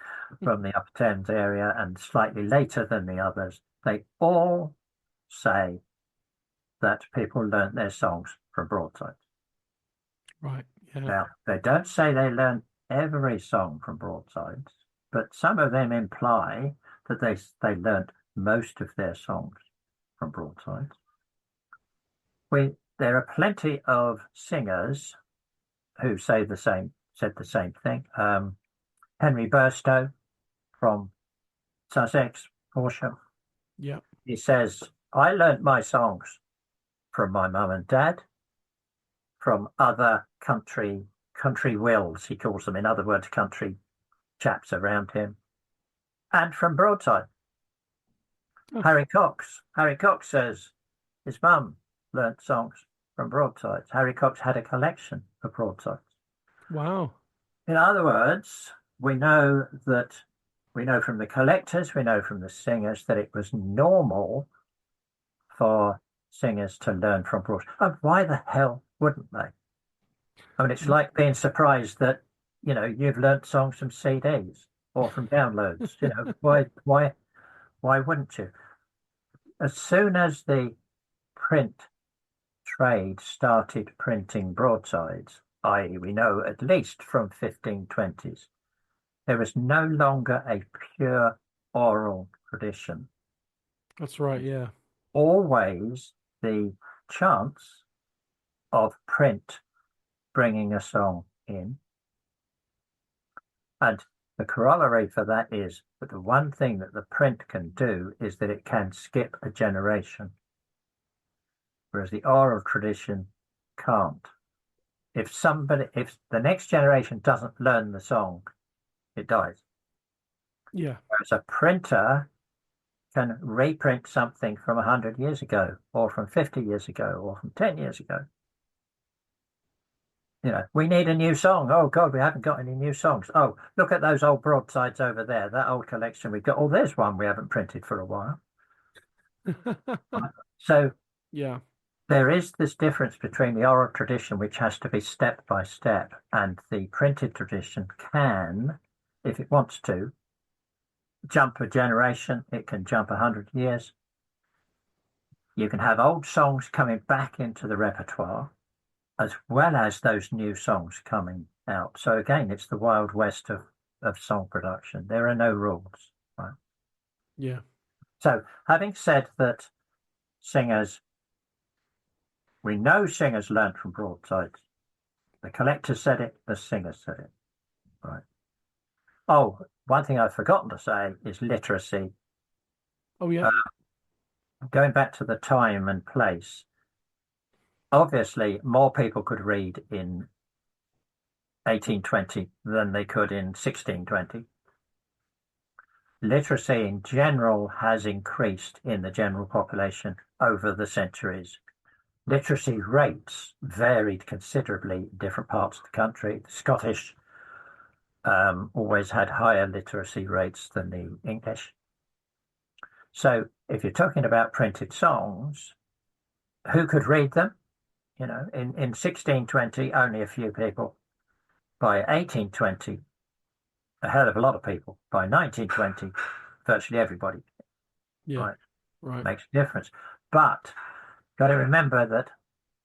from the Upper Thames area and slightly later than the others, they all say that people learnt their songs from broadsides. Right. Yeah. Now, they don't say they learnt every song from broadsides, but some of them imply that they learnt most of their songs from broadsides. There are plenty of singers who said the same thing. Henry Burstow from Sussex, Horsham. Yeah. He says, I learnt my songs from my mum and dad, from other country wills, he calls them, in other words, country chaps around him, and from Broadside. Oh. Harry Cox says his mum learnt songs from Broadsides. Harry Cox had a collection of Broadsides. Wow. In other words, we know from the collectors, we know from the singers that it was normal for singers to learn from Broadsides. And why the hell wouldn't they? I mean, it's like being surprised that, you've learnt songs from CDs or from downloads. Why wouldn't you? As soon as the print trade started printing broadsides, i.e., we know at least from 1520s, there was no longer a pure oral tradition. That's right. Yeah. Always the chance of print bringing a song in. And the corollary for that is that the one thing that the print can do is that it can skip a generation, whereas the oral tradition can't. If the next generation doesn't learn the song, it dies. Yeah. Whereas a printer can reprint something from 100 years ago, or from 50 years ago, or from 10 years ago. We need a new song. Oh God, we haven't got any new songs. Oh, look at those old broadsides over there, that old collection we've got. Oh, there's one we haven't printed for a while. So Yeah. there is this difference between the oral tradition, which has to be step by step, and the printed tradition can, if it wants to, jump a generation. It can jump 100 years. You can have old songs coming back into the repertoire, as well as those new songs coming out. So again, it's the Wild West of song production. There are no rules, right? Yeah. So having said that, we know singers learnt from broadsides. The collector said it, the singer said it, right? Oh, one thing I've forgotten to say is literacy. Oh, yeah. Going back to the time and place, obviously more people could read in 1820 than they could in 1620. Literacy in general has increased in the general population over the centuries. Literacy rates varied considerably in different parts of the country. The Scottish always had higher literacy rates than the English. So if you're talking about printed songs, who could read them? In 1620, only a few people. By 1820, a hell of a lot of people. By 1920, virtually everybody. Yeah. Right. Makes a difference. But got to remember that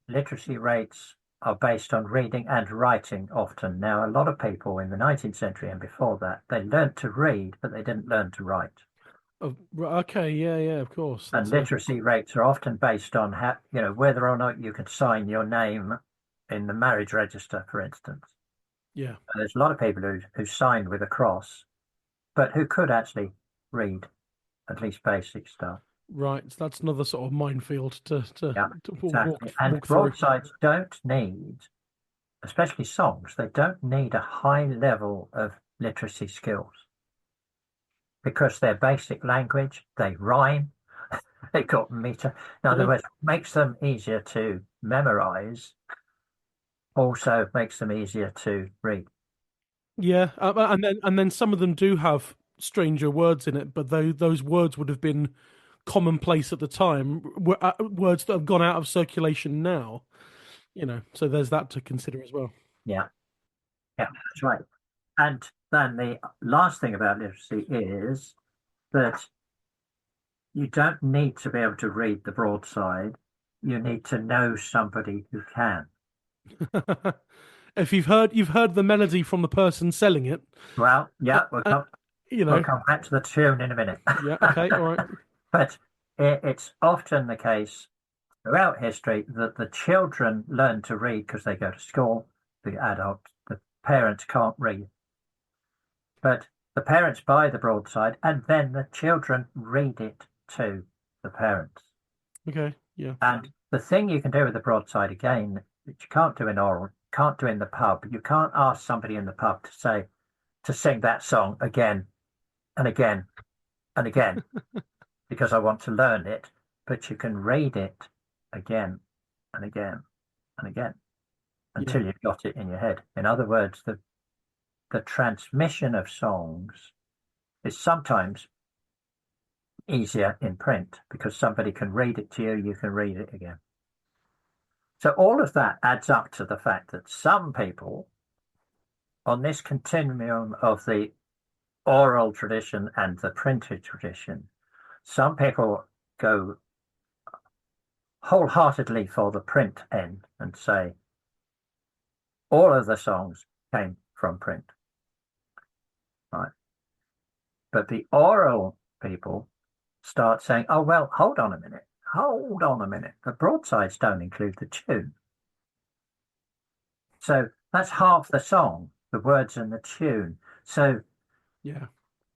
literacy rates are based on reading and writing often. Now, a lot of people in the 19th century and before that, they learned to read, but they didn't learn to write. Oh, okay. Yeah. Yeah. Of course. And literacy rates are often based on whether or not you can sign your name in the marriage register, for instance. Yeah. And there's a lot of people who signed with a cross, but who could actually read at least basic stuff. Right. So that's another sort of minefield to Exactly. And walk through. broadsides don't need, especially songs, they don't need a high level of literacy skills because they're basic language, they rhyme, they've got meter. In other words, makes them easier to memorize, also makes them easier to read. Yeah, and then some of them do have stranger words in it, but those words would have been commonplace at the time, words that have gone out of circulation now. So there's that to consider as well. Yeah, that's right. And then the last thing about literacy is that you don't need to be able to read the broadside. You need to know somebody who can. If you've heard the melody from the person selling it. Well, yeah, we'll come back to the tune in a minute. Yeah, okay, all right. But it's often the case throughout history that the children learn to read because they go to school. The parents can't read. But the parents buy the broadside and then the children read it to the parents. Okay. Yeah. And the thing you can do with the broadside again, which you can't do in oral, can't do in the pub. You can't ask somebody in the pub to sing that song again and again and again because I want to learn it, but you can read it again and again and again Yeah. until you've got it in your head. In other words, the transmission of songs is sometimes easier in print because somebody can read it to you, you can read it again. So all of that adds up to the fact that some people on this continuum of the oral tradition and the printed tradition, some people go wholeheartedly for the print end and say all of the songs came from print, right? But the oral people start saying, oh, well, hold on a minute. Hold on a minute. The broadsides don't include the tune. So that's half the song, the words and the tune. So Yeah.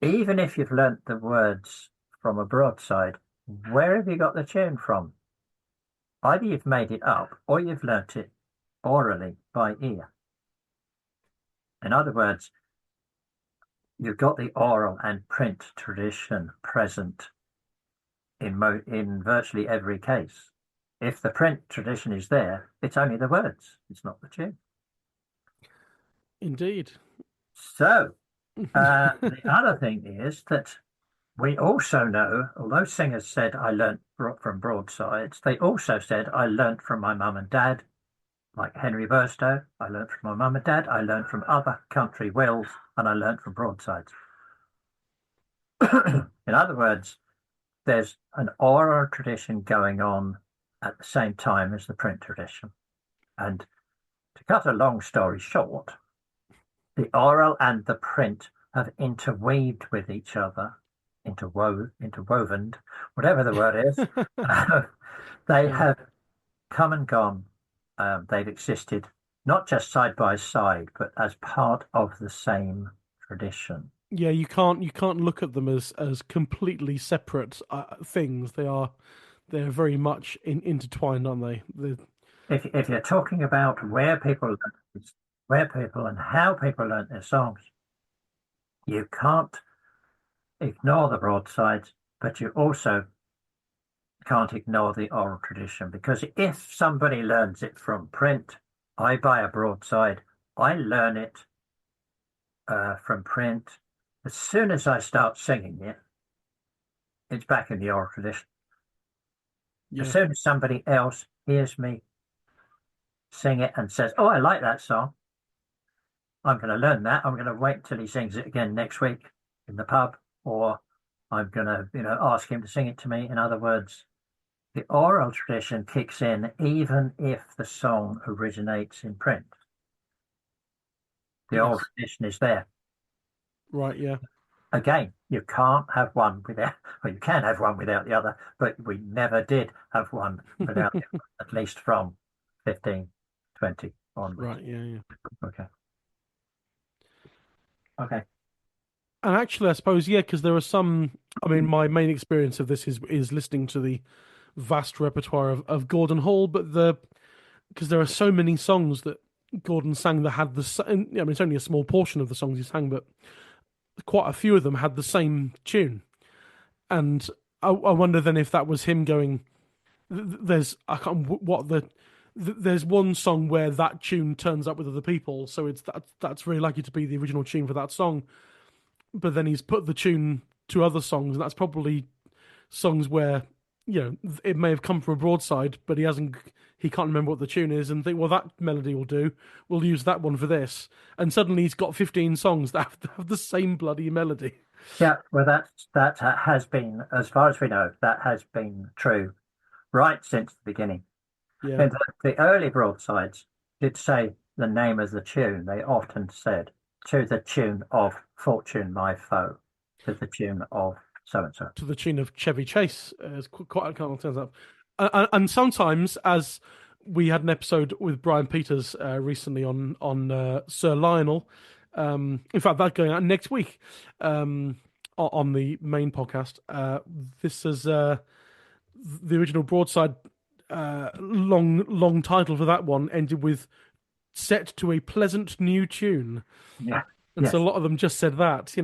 even if you've learnt the words from a broadside, where have you got the tune from? Either you've made it up or you've learnt it orally by ear. In other words, you've got the oral and print tradition present in virtually every case. If the print tradition is there, it's only the words, it's not the tune. Indeed. So the other thing is that we also know, although singers said I learnt from broadsides, they also said I learnt from my mum and dad, like Henry Burstow. I learnt from my mum and dad. I learnt from other country wills, and I learnt from broadsides. In other words, there's an oral tradition going on at the same time as the print tradition. And to cut a long story short, the oral and the print have interweaved with each other, interwoven, whatever the word is. They Yeah. have come and gone. They've existed not just side by side, but as part of the same tradition. Yeah, you can't look at them as completely separate things. They're very much intertwined, aren't they? If you're talking about where people and how people learn their songs, you can't ignore the broadsides, but you also can't ignore the oral tradition because if somebody learns it from print, I buy a broadside, I learn it from print. As soon as I start singing it, it's back in the oral tradition. Yeah. As soon as somebody else hears me sing it and says, "Oh, I like that song," I'm going to learn that. I'm going to wait till he sings it again next week in the pub, or I'm going to, ask him to sing it to me. In other words, the oral tradition kicks in even if the song originates in print. The oral Yes. tradition is there. Right. Yeah. Again, you can't have one without, well, you can have one without the other, but we never did have one without the other, at least from 1520 onwards. Right. Yeah. Yeah. Okay. Okay. And actually, I suppose, yeah, because there are some. I mean, my main experience of this is listening to the vast repertoire of Gordon Hall, but because there are so many songs that Gordon sang that had I mean, it's only a small portion of the songs he sang, but quite a few of them had the same tune. And I wonder then if that was him going. There's I can't what there's one song where that tune turns up with other people, so that's very likely to be the original tune for that song. But then he's put the tune to other songs, and that's probably songs where it may have come from a broadside, but he can't remember what the tune is, and think, well, that melody will do. We'll use that one for this, and suddenly he's got 15 songs that have the same bloody melody. Yeah, well, that has been, as far as we know, that has been true right since the beginning. Yeah, And the early broadsides did say the name of the tune. They often said, to the tune of Fortune, my foe, to the tune of so and so. to the tune of Chevy Chase, as quite a couple turns up, and sometimes, as we had an episode with Brian Peters recently on Sir Lionel, In fact, that's going out next week on the main podcast. This is the original Broadside long title for that one ended with "set to a pleasant new tune," Yeah. and so a Yes. lot of them just said that.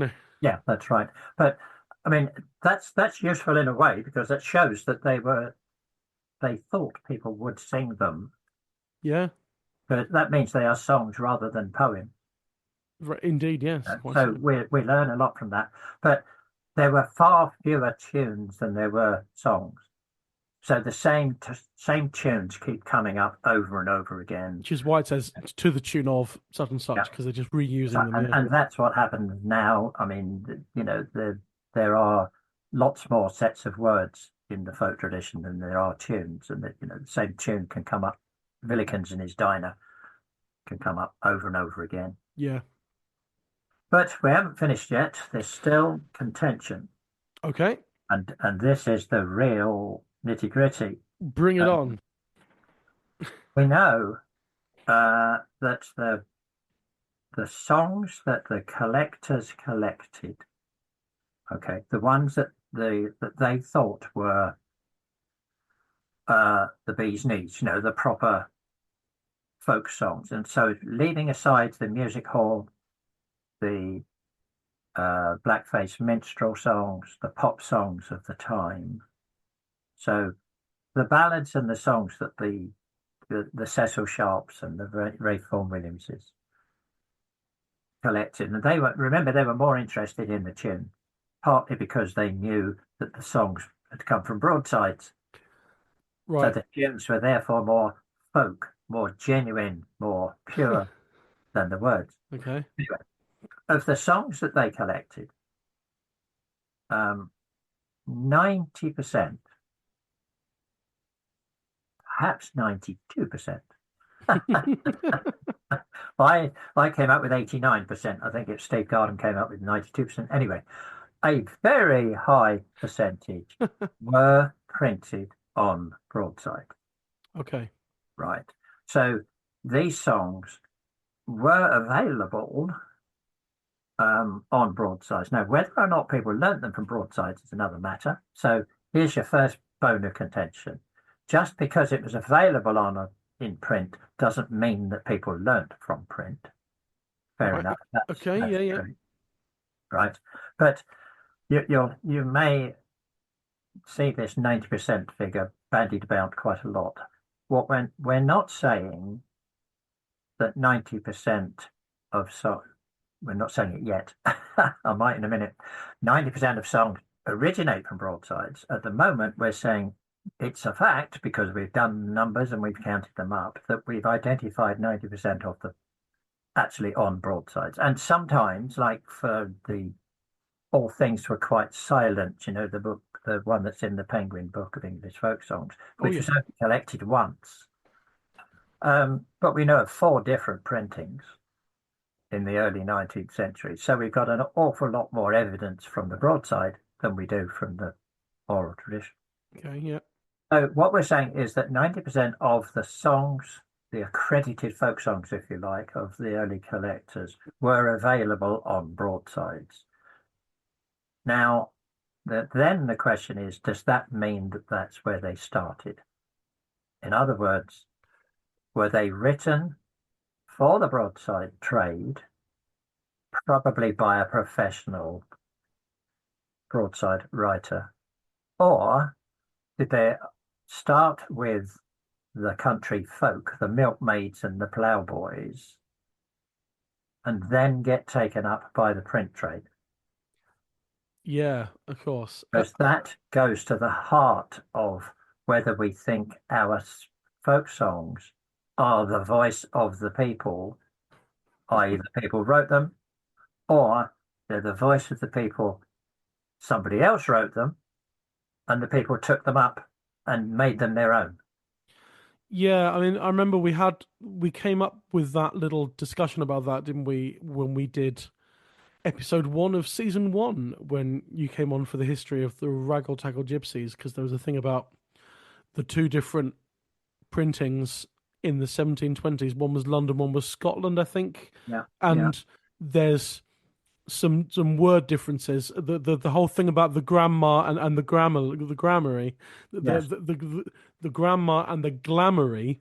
Yeah, that's right. But I mean, that's useful in a way because it shows that they thought people would sing them, Yeah, but that means they are songs rather than poems. indeed, yes, quite So so. we learn a lot from that. But there were far fewer tunes than there were songs. So the same tunes keep coming up over and over again. Which is why it says to the tune of such and Yeah. such because they're just So, reusing them. Yeah, and that's what happens now. I mean, there are lots more sets of words in the folk tradition than there are tunes, and the same tune can come up. Villikins in his diner can come up over and over again. yeah. But we haven't finished yet. There's still contention, Okay, and this is the real nitty gritty. bring it on. We know that the songs that the collectors collected, okay, the ones that they thought were the bee's knees, the proper folk songs. And so, leaving aside the music hall, the blackface minstrel songs, the pop songs of the time, so the ballads and the songs that the Cecil Sharps and the Ray Vaughan Williamses collected, and they were more interested in the tune, partly because they knew that the songs had come from Broadsides. So Right. the tunes were therefore more folk, more genuine, more pure than the words. Okay. Anyway, of the songs that they collected, 90%, perhaps 92%. I came up with 89%. I think it's Steve Garden came up with 92%. Anyway, a very high percentage were printed on Broadside. Okay. Right. So these songs were available on Broadsides. Now, whether or not people learnt them from Broadsides is another matter. So here's your first bone of contention. Just because it was available in print doesn't mean that people learnt from print. Fair Right. enough. Okay. That's Yeah. Yeah. true. Right. But you may see this 90% figure bandied about quite a lot. We're not saying that 90% of songs, we're not saying it yet. I might in a minute. 90% of songs originate from Broadsides. At the moment, we're saying it's a fact because we've done numbers and we've counted them up that we've identified 90% of them actually on Broadsides. And sometimes, like for the All Things Were Quite Silent, the book, the one that's in the Penguin Book of English Folk Songs, Oh which yeah. was only collected once. But we know of four different printings in the early 19th century. So we've got an awful lot more evidence from the Broadside than we do from the oral tradition. Okay. Yeah. So what we're saying is that 90% of the songs, the accredited folk songs, if you like, of the early collectors were available on Broadsides. Now, then the question is, does that mean that that's where they started? In other words, were they written for the Broadside trade, probably by a professional Broadside writer, or did they start with the country folk, the milkmaids and the ploughboys, and then get taken up by the print trade? Yeah. Of course. Because that goes to the heart of whether we think our folk songs are the voice of the people, i.e., the people wrote them, or they're the voice of the people, somebody else wrote them, and the people took them up and made them their own. Yeah. I mean, I remember we came up with that little discussion about that, didn't we, when we did episode 1 of season 1 when you came on for the history of the Raggle Taggle Gypsies because there was a thing about the two different printings in the 1720s. One was London, one was Scotland, I think. Yeah, yeah, And there's some word differences. The whole thing about the grandma and the grammary, Yes. the grandma and the glamoury,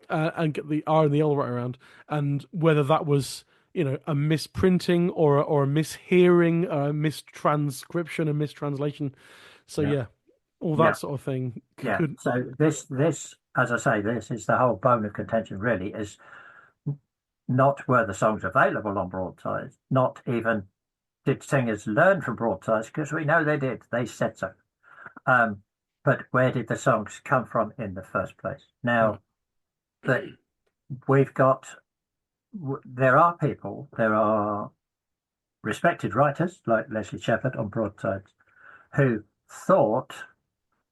and get the R and the L right around, and whether that was, a misprinting or a mishearing, a mistranscription, a mistranslation. So Yeah. yeah, all Yeah. that sort of thing Yeah. could. So this, as I say, this is the whole bone of contention. Really, is not were the songs available on Broadsides, not even did singers learn from Broadsides, because we know they did. They said so. Um, but where did the songs come from in the first place? Yeah. Now that we've got, there are respected writers like Leslie Shepherd on Broadsides who thought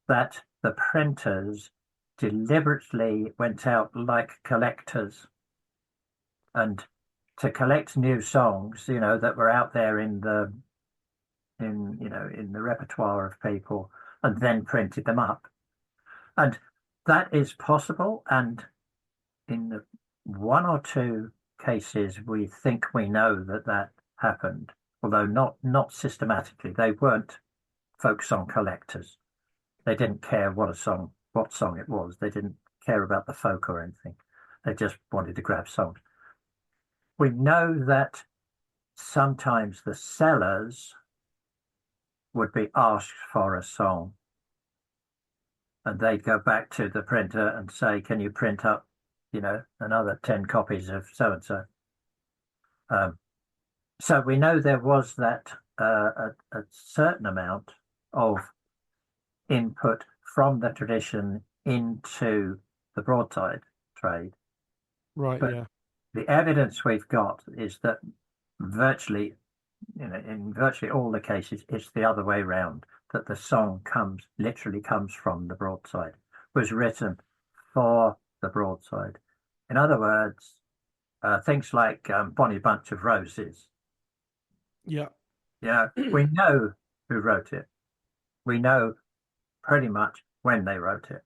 that the printers deliberately went out like collectors and to collect new songs, that were out there in the repertoire of people, and then printed them up. And that is possible. And in the one or two cases, we think we know that that happened, although not systematically. They weren't folk song collectors. They didn't care what song it was. They didn't care about the folk or anything. They just wanted to grab songs. We know that sometimes the sellers would be asked for a song, and they'd go back to the printer and say, "Can you print up, another 10 copies of so and so?" So we know there was that a certain amount of input from the tradition into the broadside trade. Right. But Yeah. the evidence we've got is that virtually, in virtually all the cases, it's the other way round, that the song literally comes from the broadside, was written for the broadside. In other words, things like Bonnie Bunch of Roses, Yeah. we know who wrote it. We know pretty much when they wrote it.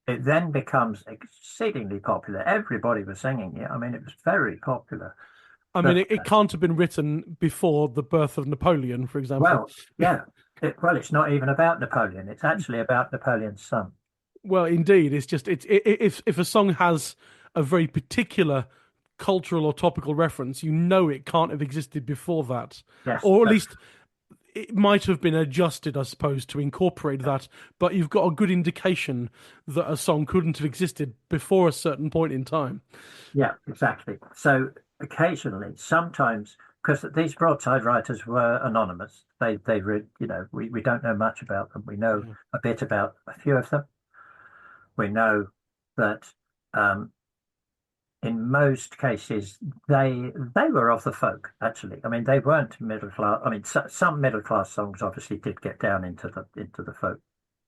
It then becomes exceedingly popular. Everybody was singing it. I mean, it was very popular. I mean, But it can't have been written before the birth of Napoleon, for example. well, yeah. It's not even about Napoleon. It's actually about Napoleon's son. Well, indeed, it's just if a song has a very particular cultural or topical reference, it can't have existed before that, Yes, or at least it might have been adjusted, I suppose, to incorporate that. But you've got a good indication that a song couldn't have existed before a certain point in time. yeah, exactly. So occasionally, sometimes, because these broadside writers were anonymous, they read, we don't know much about them. We know Yeah. a bit about a few of them. We know that um, in most cases they were of the folk. Actually, I mean, they weren't middle class. I mean, some middle class songs obviously did get down into the folk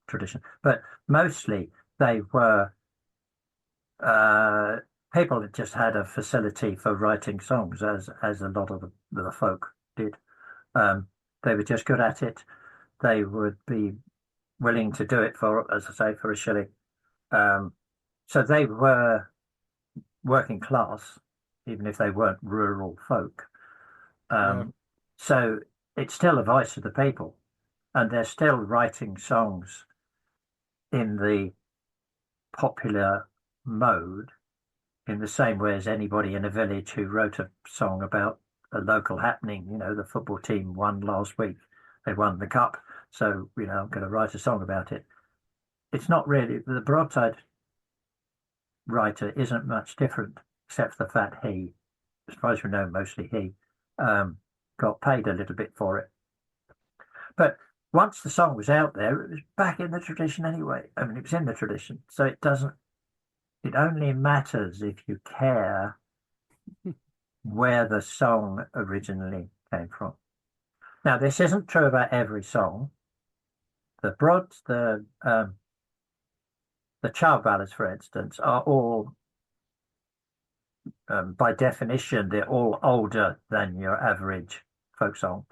tradition, but mostly they were uh, people that just had a facility for writing songs, as a lot of the folk did. Um, they were just good at it. They would be willing to do it for, as I say, for a shilling. Um, so they were working class, even if they weren't rural folk. Yeah. Um, so it's still a voice of the people, and they're still writing songs in the popular mode in the same way as anybody in a village who wrote a song about a local happening. The football team won last week. They won the cup. So, I'm going to write a song about it. It's not really, the broadside writer isn't much different, except for the fact he, as far as we know, mostly he, got paid a little bit for it. But once the song was out there, it was back in the tradition anyway. I mean, it was in the tradition. So it only matters if you care where the song originally came from. Now, this isn't true about every song. The child ballads, for instance, are all, by definition, they're all older than your average folk song.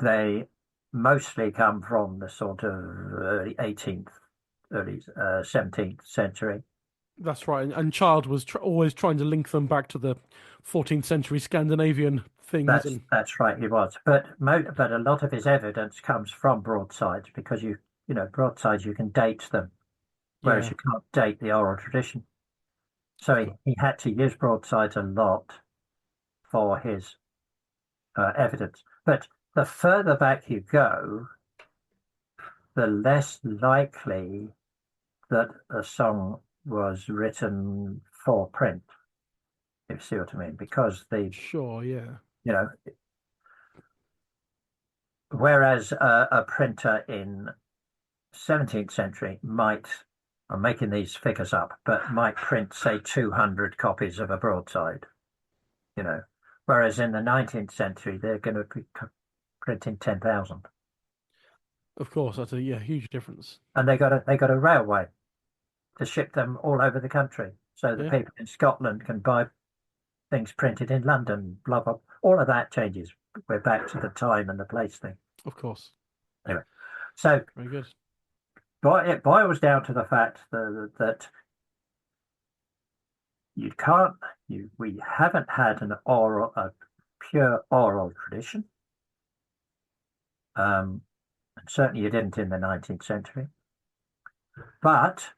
They mostly come from the sort of early 18th, early 17th century. That's right. And Child was always trying to link them back to the 14th century Scandinavian things. And That's right, he was. But a lot of his evidence comes from broadsides because broadsides you can date them, whereas yeah, you can't date the oral tradition. So he had to use broadsides a lot for his evidence. But the further back you go, the less likely that a song was written for print, if you see what I mean, because sure, yeah. you know, whereas a printer in 17th century might, I'm making these figures up, but might print, say, 200 copies of a broadside, you know, whereas in the 19th century, they're going to be printing 10,000. Of course, that's a huge difference. And they got a railway to ship them all over the country so that Yeah, people in Scotland can buy things printed in London, blah, blah. All of that changes. We're back to the time and the place thing. of course. Anyway, so Very good. it boils down to the fact that you can't, we haven't had a pure oral tradition. And certainly you didn't in the 19th century. But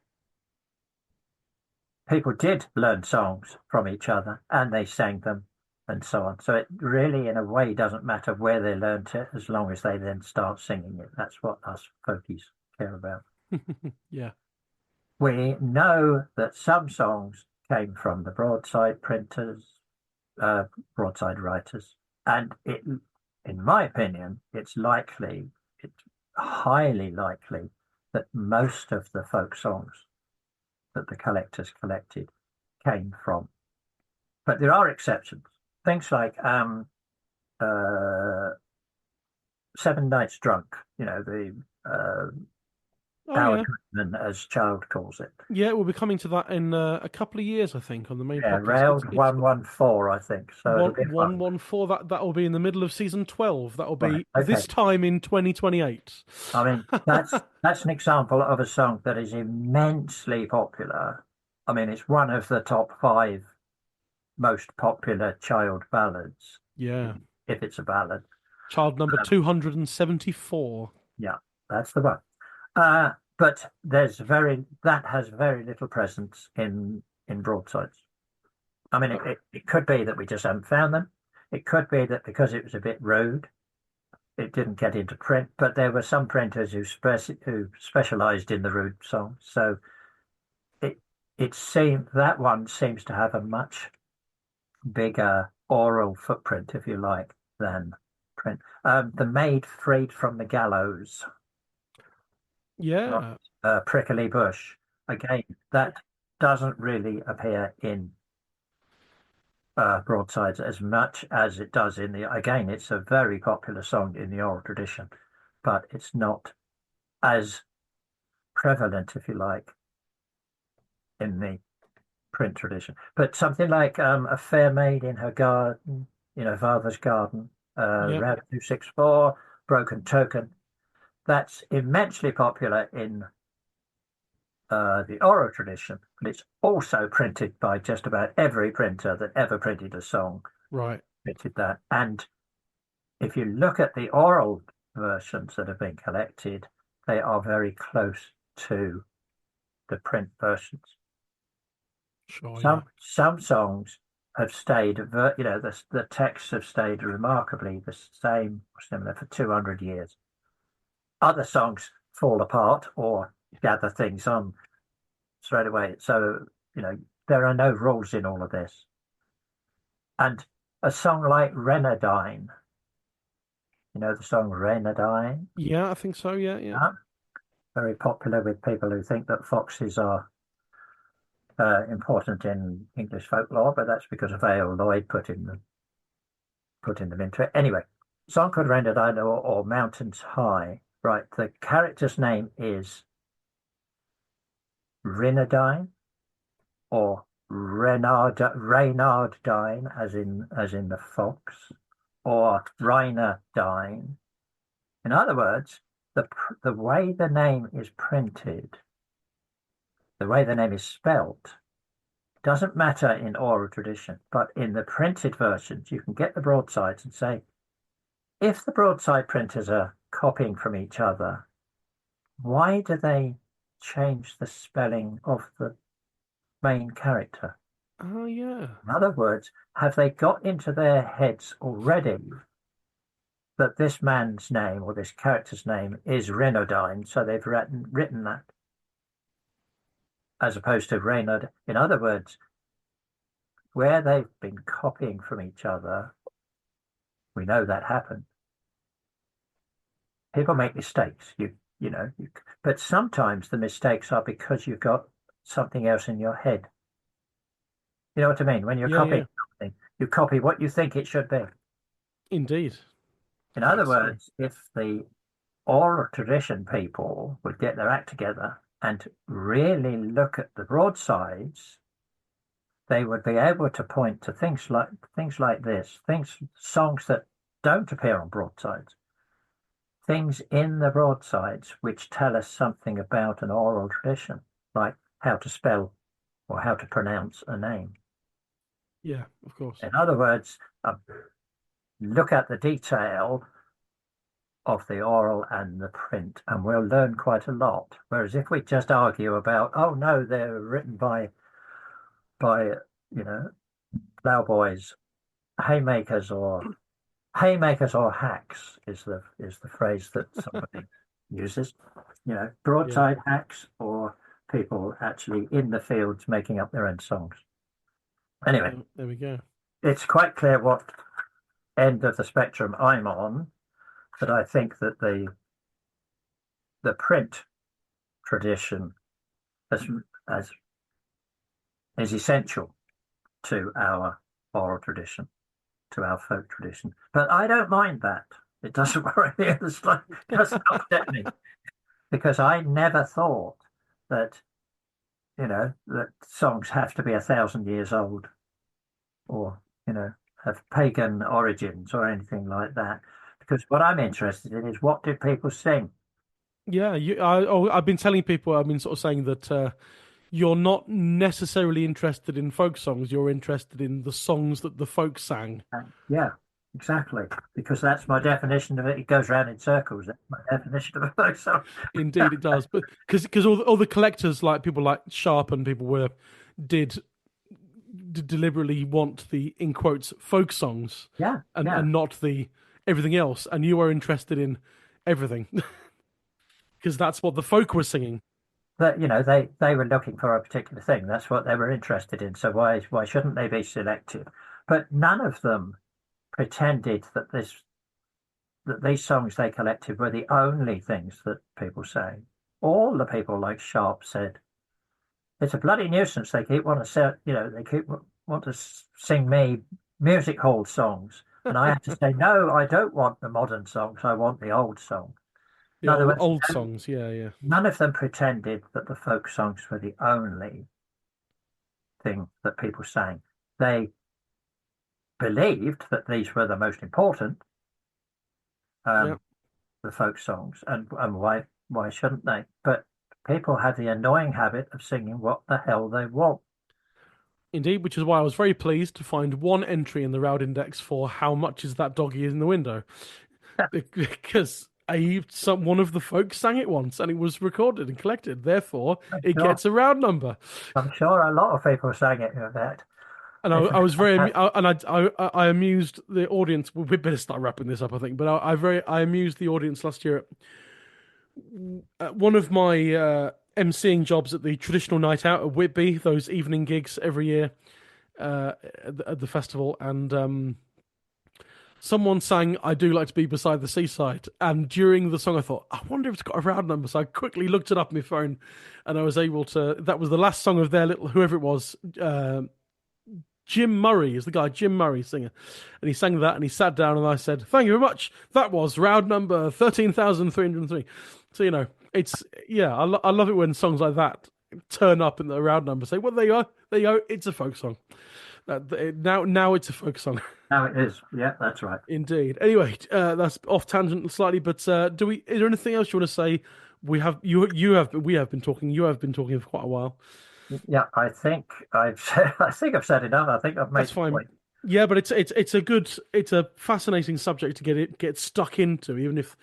people did learn songs from each other and they sang them and so on. So it really, in a way, doesn't matter where they learned it as long as they then start singing it. That's what us folkies care about. Yeah, We know that some songs came from the broadside printers, broadside writers, and in my opinion, it's highly likely that most of the folk songs that the collectors collected came from. But there are exceptions. Things like Seven Nights Drunk, the oh Howard yeah, Whitman, as Child calls it. yeah. We'll be coming to that in a couple of years, I think, on the main Yeah, podcast. round It's 114, I think. So it'll be fun. 114. That will be in the middle of season 12. That will Right. be Okay. this time in 2028. I mean, that's an example of a song that is immensely popular. I mean, it's one of the top five most popular child ballads, Yeah, if it's a ballad. child number Um, 274. yeah, that's the one. But that has very little presence in broadsides. I mean, it could be that we just haven't found them. It could be that because it was a bit rude, it didn't get into print. But there were some printers who specialised in the rude songs. So it that one seems to have a much bigger oral footprint, if you like, than print. The Maid Freed from the Gallows, not Yeah, Prickly Bush. Again, that doesn't really appear in broadsides as much as it does in the. Again, it's a very popular song in the oral tradition, but it's not as prevalent, if you like, in the print tradition. But something like A Fair Maid in Her Garden, Father's Garden, yeah, Round 264, Broken Token, that's immensely popular in the oral tradition, but it's also printed by just about every printer that ever printed a song, right. printed that. And if you look at the oral versions that have been collected, they are very close to the print versions. Sure, yeah. Some songs have stayed, the texts have stayed remarkably the same or similar for 200 years. Other songs fall apart or gather things on straight away. So, there are no rules in all of this. And a song like Renadine, the song Renadine, Yeah, I think so. Yeah, yeah. yeah, very popular with people who think that foxes are important in English folklore, but that's because of A.L. Lloyd putting them into it. Anyway, song called Renadine or Mountains High. Right, the character's name is Renadine or Reynardine, as in the fox, or Reinardine. In other words, the way the name is printed, the way the name is spelt, Doesn't matter in oral tradition, but in the printed versions, you can get the broadsides and say, if the broadside printers are copying from each other, why do they change the spelling of the main character? Oh, yeah. In other words, have they got into their heads already that this man's name or this character's name is Renaudine, so they've written that as opposed to Reynard? In other words, where they've been copying from each other, we know that happened. People make mistakes, but sometimes the mistakes are because you've got something else in your head. You know what I mean? When you're Yeah, yeah. copying something, you copy what you think it should be. Indeed. In other Absolutely. words, if the oral tradition people would get their act together and really look at the broadsides, they would be able to point to things like this, songs that don't appear on broadsides, things in the broadsides which tell us something about an oral tradition, like how to spell or how to pronounce a name. Yeah, of course. In other words, look at the detail of the oral and the print, and we'll learn quite a lot. Whereas if we just argue about, oh no, they're written by plowboys, haymakers, or hacks is the phrase that somebody uses. Yeah. Broadside hacks or people actually in the fields making up their own songs. Anyway, There we go. it's quite clear what end of the spectrum I'm on, but I think that the print tradition as, as is essential to our oral tradition, to our folk tradition. But I don't mind that. It doesn't worry me in the slightest, it doesn't upset me because I never thought that, that songs have to be 1,000 years old or, have pagan origins or anything like that. Because what I'm interested in is what did people sing? Yeah, I've been telling people, I've been sort of saying that you're not necessarily interested in folk songs, you're interested in the songs that the folk sang. Yeah, exactly. Because that's my definition of it. It goes round in circles. That's my definition of a folk song. Indeed, it does. But because all the collectors, like people like Sharp and people did deliberately want the in quotes folk songs Yeah, and yeah. not the everything else, and you are interested in everything because that's what the folk were singing. But they were looking for a particular thing. That's what they were interested in. So why shouldn't they be selective? But none of them pretended that these songs they collected were the only things that people sang. All the people like Sharp said, it's a bloody nuisance. They keep want to sell, they keep want to sing me music hall songs. And I had to say, no, I don't want the modern songs. I want the old song. The In other words, old songs, yeah, yeah. none of them pretended that the folk songs were the only thing that people sang. They believed that these were the most important, Yeah. um, the folk songs, and why shouldn't they? But people have the annoying habit of singing what the hell they want. Indeed, which is why I was very pleased to find one entry in the Roud Index for how much is that doggy in the window. Because one of the folks sang it once and it was recorded and collected. Therefore, I'm it sure, gets a Roud number. I'm sure a lot of people sang it in that. And In I was fact, very, and I amused the audience. We better start wrapping this up, I think. But I amused the audience last year at one of my emceeing jobs at the traditional night out at Whitby, those evening gigs every year at the festival, and someone sang "I Do Like to Be Beside the Seaside," and during the song, I thought, I wonder if it's got a Roud number. So I quickly looked it up on my phone, and I was able to. That was the last song of their little whoever it was. Jim Murray is the guy, Jim Murray, singer. And he sang that and he sat down and I said, thank you very much. That was Roud number 13,303. So, yeah, I love it when songs like that turn up in the Roud number. Say, well, there you go. It's a folk song. Now it's a folk song. now it is. Yeah, that's right. Indeed. Anyway, that's off tangent slightly, but is there anything else you want to say? We have been talking for quite a while. Yeah, I think I've I think I've said enough. I think I've That's made the fine. point. Yeah, but it's a fascinating subject to get stuck into, even if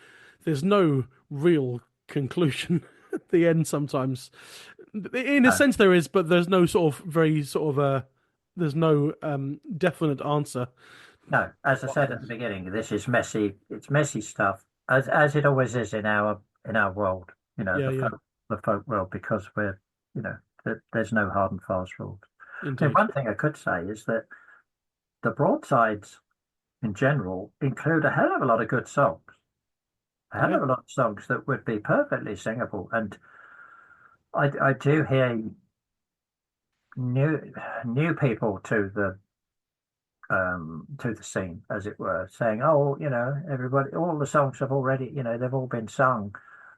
there's no real conclusion at the end. Sometimes, in a No, sense, there is, but there's no sort of very sort of there's no definite answer no. to As I what said at the happens. beginning, this is messy. It's messy stuff, as it always is in our world. Yeah, yeah, The folk world, because there's no hard and fast rules. I mean, indeed. one thing I could say is that the broadsides in general include a hell of a lot of good songs. A hell Yeah, of a lot of songs that would be perfectly singable. And I do hear new new people to the scene, as it were, saying, "Oh, everybody, all the songs have already, they've all been sung."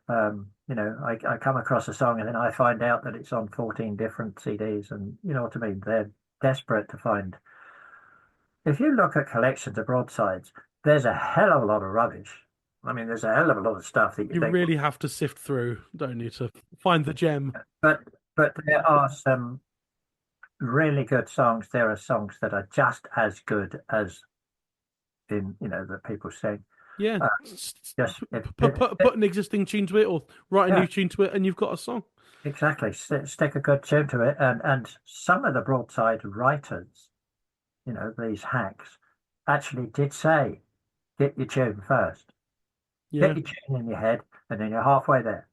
I come across a song and then I find out that it's on 14 different CDs, and you know what I mean. They're desperate to find. If you look at collections of broadsides, there's a hell of a lot of rubbish. I mean, there's a hell of a lot of stuff that you you think, really have to sift through, don't you, to find the gem. but there are some really good songs. There are songs that are just as good as that people sing. Yeah, Uh, just put an existing tune to it, or write a yeah, new tune to it, and you've got a song. exactly. Stick a good tune to it, and some of the broadside writers, these hacks, actually did say, "Get your tune first. Get Yeah, your tune in your head, and then you're halfway there."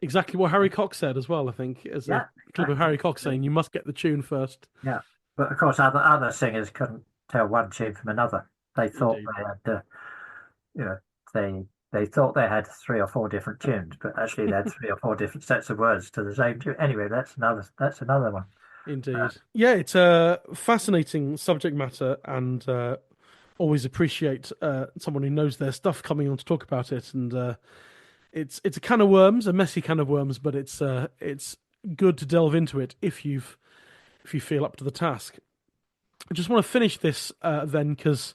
exactly what Harry Cox said as well. I think as a Yeah, clip of exactly. Harry Cox saying, "You must get the tune first." Yeah, but of course, other singers couldn't tell one tune from another. They thought Indeed. they had, you know, they thought they had three or four different tunes, but actually they had three or four different sets of words to the same tune. Anyway, that's another one. Uh, Indeed. Yeah, it's a fascinating subject matter, and always appreciate someone who knows their stuff coming on to talk about it. And it's a can of worms, a messy can of worms, but it's good to delve into it if you feel up to the task. I just want to finish this then, because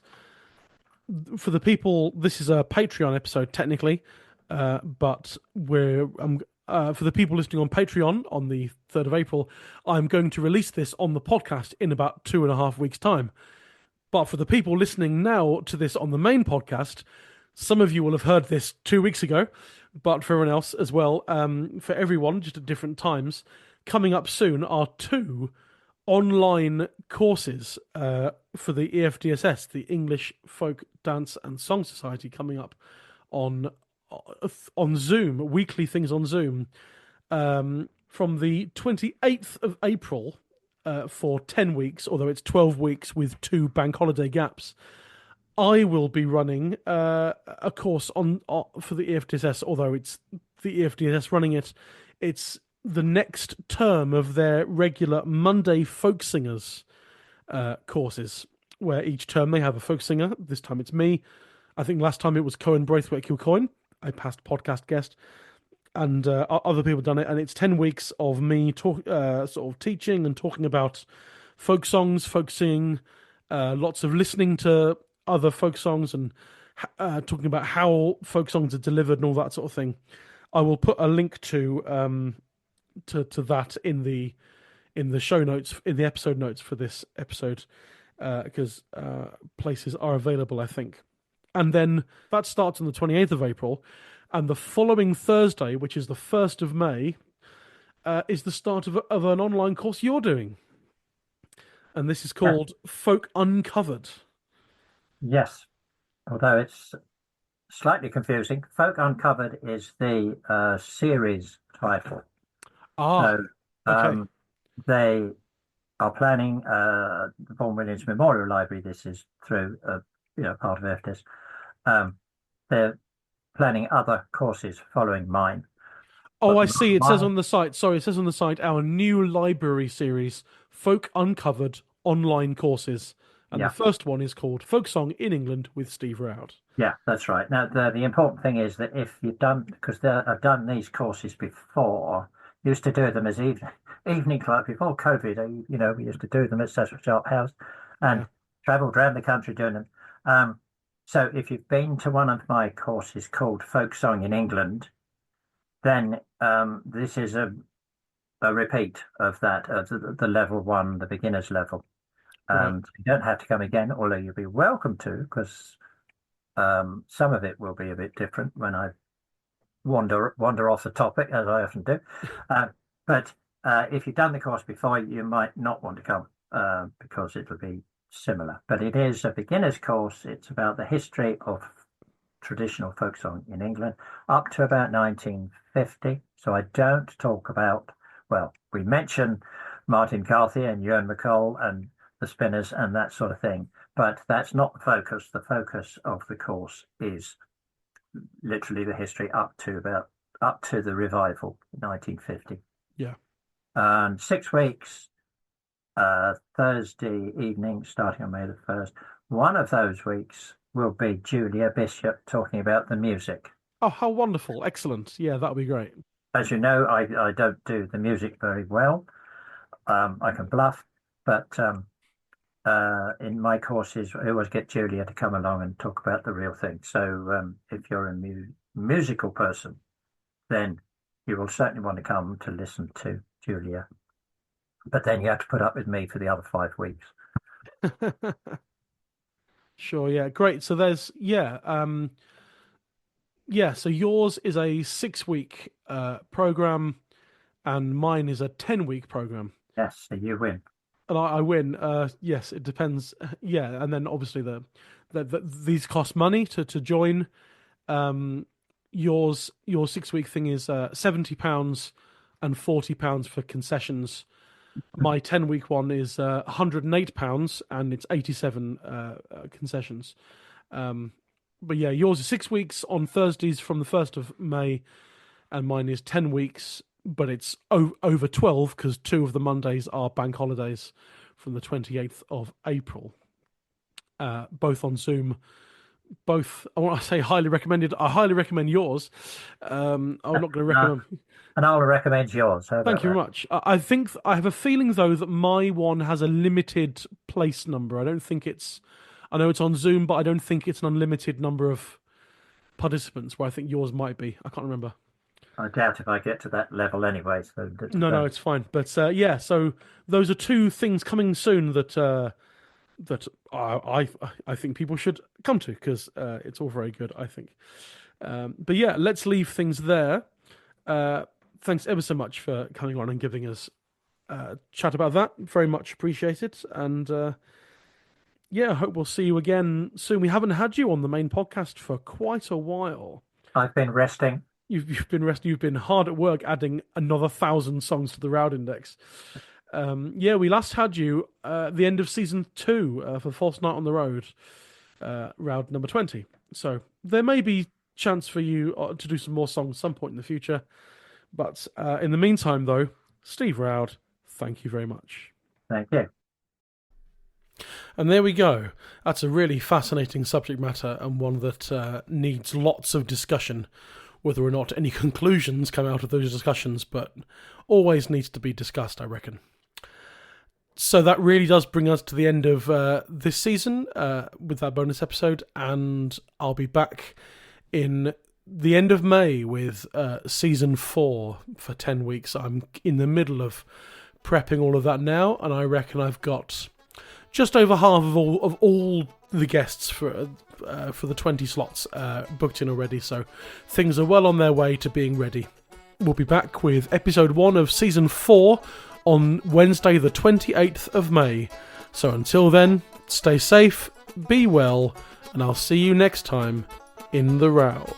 for the people, this is a Patreon episode technically, but for the people listening on Patreon on the 3rd of April, I'm going to release this on the podcast in about 2.5 weeks' time. But for the people listening now to this on the main podcast, some of you will have heard this 2 weeks ago, but for everyone else as well, for everyone, just at different times, coming up soon are two online courses for the EFDSS, the English Folk Dance and Song Society, coming up on on Zoom, weekly things on Zoom, from the 28th of April for 10 weeks, although it's 12 weeks with two bank holiday gaps. I will be running a course on for the EFDSS, although it's the EFDSS running it. It's the next term of their regular Monday folk singers courses, where each term they have a folk singer. This time it's me. I think last time it was Cohen Braithwaite Kilcoyne, a past podcast guest, and other people have done it. And it's 10 weeks of me sort of teaching and talking about folk songs, folk singing, lots of listening to other folk songs, and talking about how folk songs are delivered and all that sort of thing. I will put a link to that in the show notes, in the episode notes for this episode, because places are available, I think. And then that starts on the 28th of April, and the following Thursday, which is the 1st of May, is the start of an online course you're doing, and this is yeah, called Folk Uncovered. yes. Although it's slightly confusing, Folk Uncovered is the series title. Ah, So okay. um, they are planning the Vaughan Williams Memorial Library. This is through part of EFTIS. They're planning other courses following mine, Oh, but I see. It says mine, on the site. Sorry, it says on the site our new library series, Folk Uncovered online courses, and the yeah, first one is called Folk Song in England with Steve Roud. yeah, that's right. Now the important thing is that if you've done, because I've done these courses before, used to do them as evening club before COVID. We used to do them at Cecil Sharp House, and Yeah. travelled around the country doing them. Um, so if you've been to one of my courses called Folk Song in England, then this is a repeat of that, the level one, the beginner's level. Right. You don't have to come again, although you'll be welcome to, because some of it will be a bit different when I wander off the topic, as I often do. But if you've done the course before, you might not want to come because it will be similar. But it is a beginner's course. It's about the history of traditional folk song in England up to about 1950. So I don't talk about, well, we mention Martin Carthy and Ewan MacColl and the Spinners and that sort of thing, but that's not the focus. The focus of the course is literally the history up to the revival, 1950. Yeah. And 6 weeks, Thursday evening, starting on May the 1st. One of those weeks will be Julia Bishop talking about the music. Oh, how wonderful. Excellent. Yeah, that would be great. As you know, I don't do the music very well. I can bluff, but in my courses, I always get Julia to come along and talk about the real thing. So if you're a musical person, then you will certainly want to come to listen to Julia. But then you have to put up with me for the other 5 weeks. Sure, yeah. Great. So there's so yours is a 6-week program and mine is a 10-week program. Yes, so you win. And I win. Yes, it depends. Yeah, and then obviously these cost money to join. Your 6-week thing is £70 and £40 for concessions. My 10-week one is £108 and it's 87 concessions. But yeah, yours is 6 weeks on Thursdays from the 1st of May, and mine is 10 weeks, but it's over 12 because 2 of the Mondays are bank holidays from the 28th of April. Both on Zoom. Both, I want to say highly recommended. I highly recommend yours. I'm not going to recommend. And I'll recommend yours. Thank you very much. I think I have a feeling though that my one has a limited place number. I don't think it's. I know it's on Zoom, but I don't think it's an unlimited number of participants. Where I think yours might be. I can't remember. I doubt if I get to that level anyway. So no, it's fine. But yeah, so those are 2 things coming soon that I think people should come to because it's all very good. I think. But yeah, let's leave things there. Thanks ever so much for coming on and giving us chat about that. Very much appreciated. And yeah, I hope we'll see you again soon. We haven't had you on the main podcast for quite a while. I've been resting. You've been resting. You've been hard at work adding another 1,000 songs to the Roud Index. Yeah, we last had you at the end of season 2 for False Night on the Road, Roud number 20. So there may be chance for you to do some more songs at some point in the future. But in the meantime, though, Steve Roud, thank you very much. Thank you. And there we go. That's a really fascinating subject matter and one that needs lots of discussion, whether or not any conclusions come out of those discussions, but always needs to be discussed, I reckon. So that really does bring us to the end of this season with that bonus episode, and I'll be back in the end of May with season 4 for 10 weeks. I'm in the middle of prepping all of that now, and I reckon I've got just over half of all the guests for the 20 slots booked in already, so things are well on their way to being ready. We'll be back with episode 1 of season 4 on Wednesday the 28th of May. So until then, stay safe, be well, and I'll see you next time in the Roud.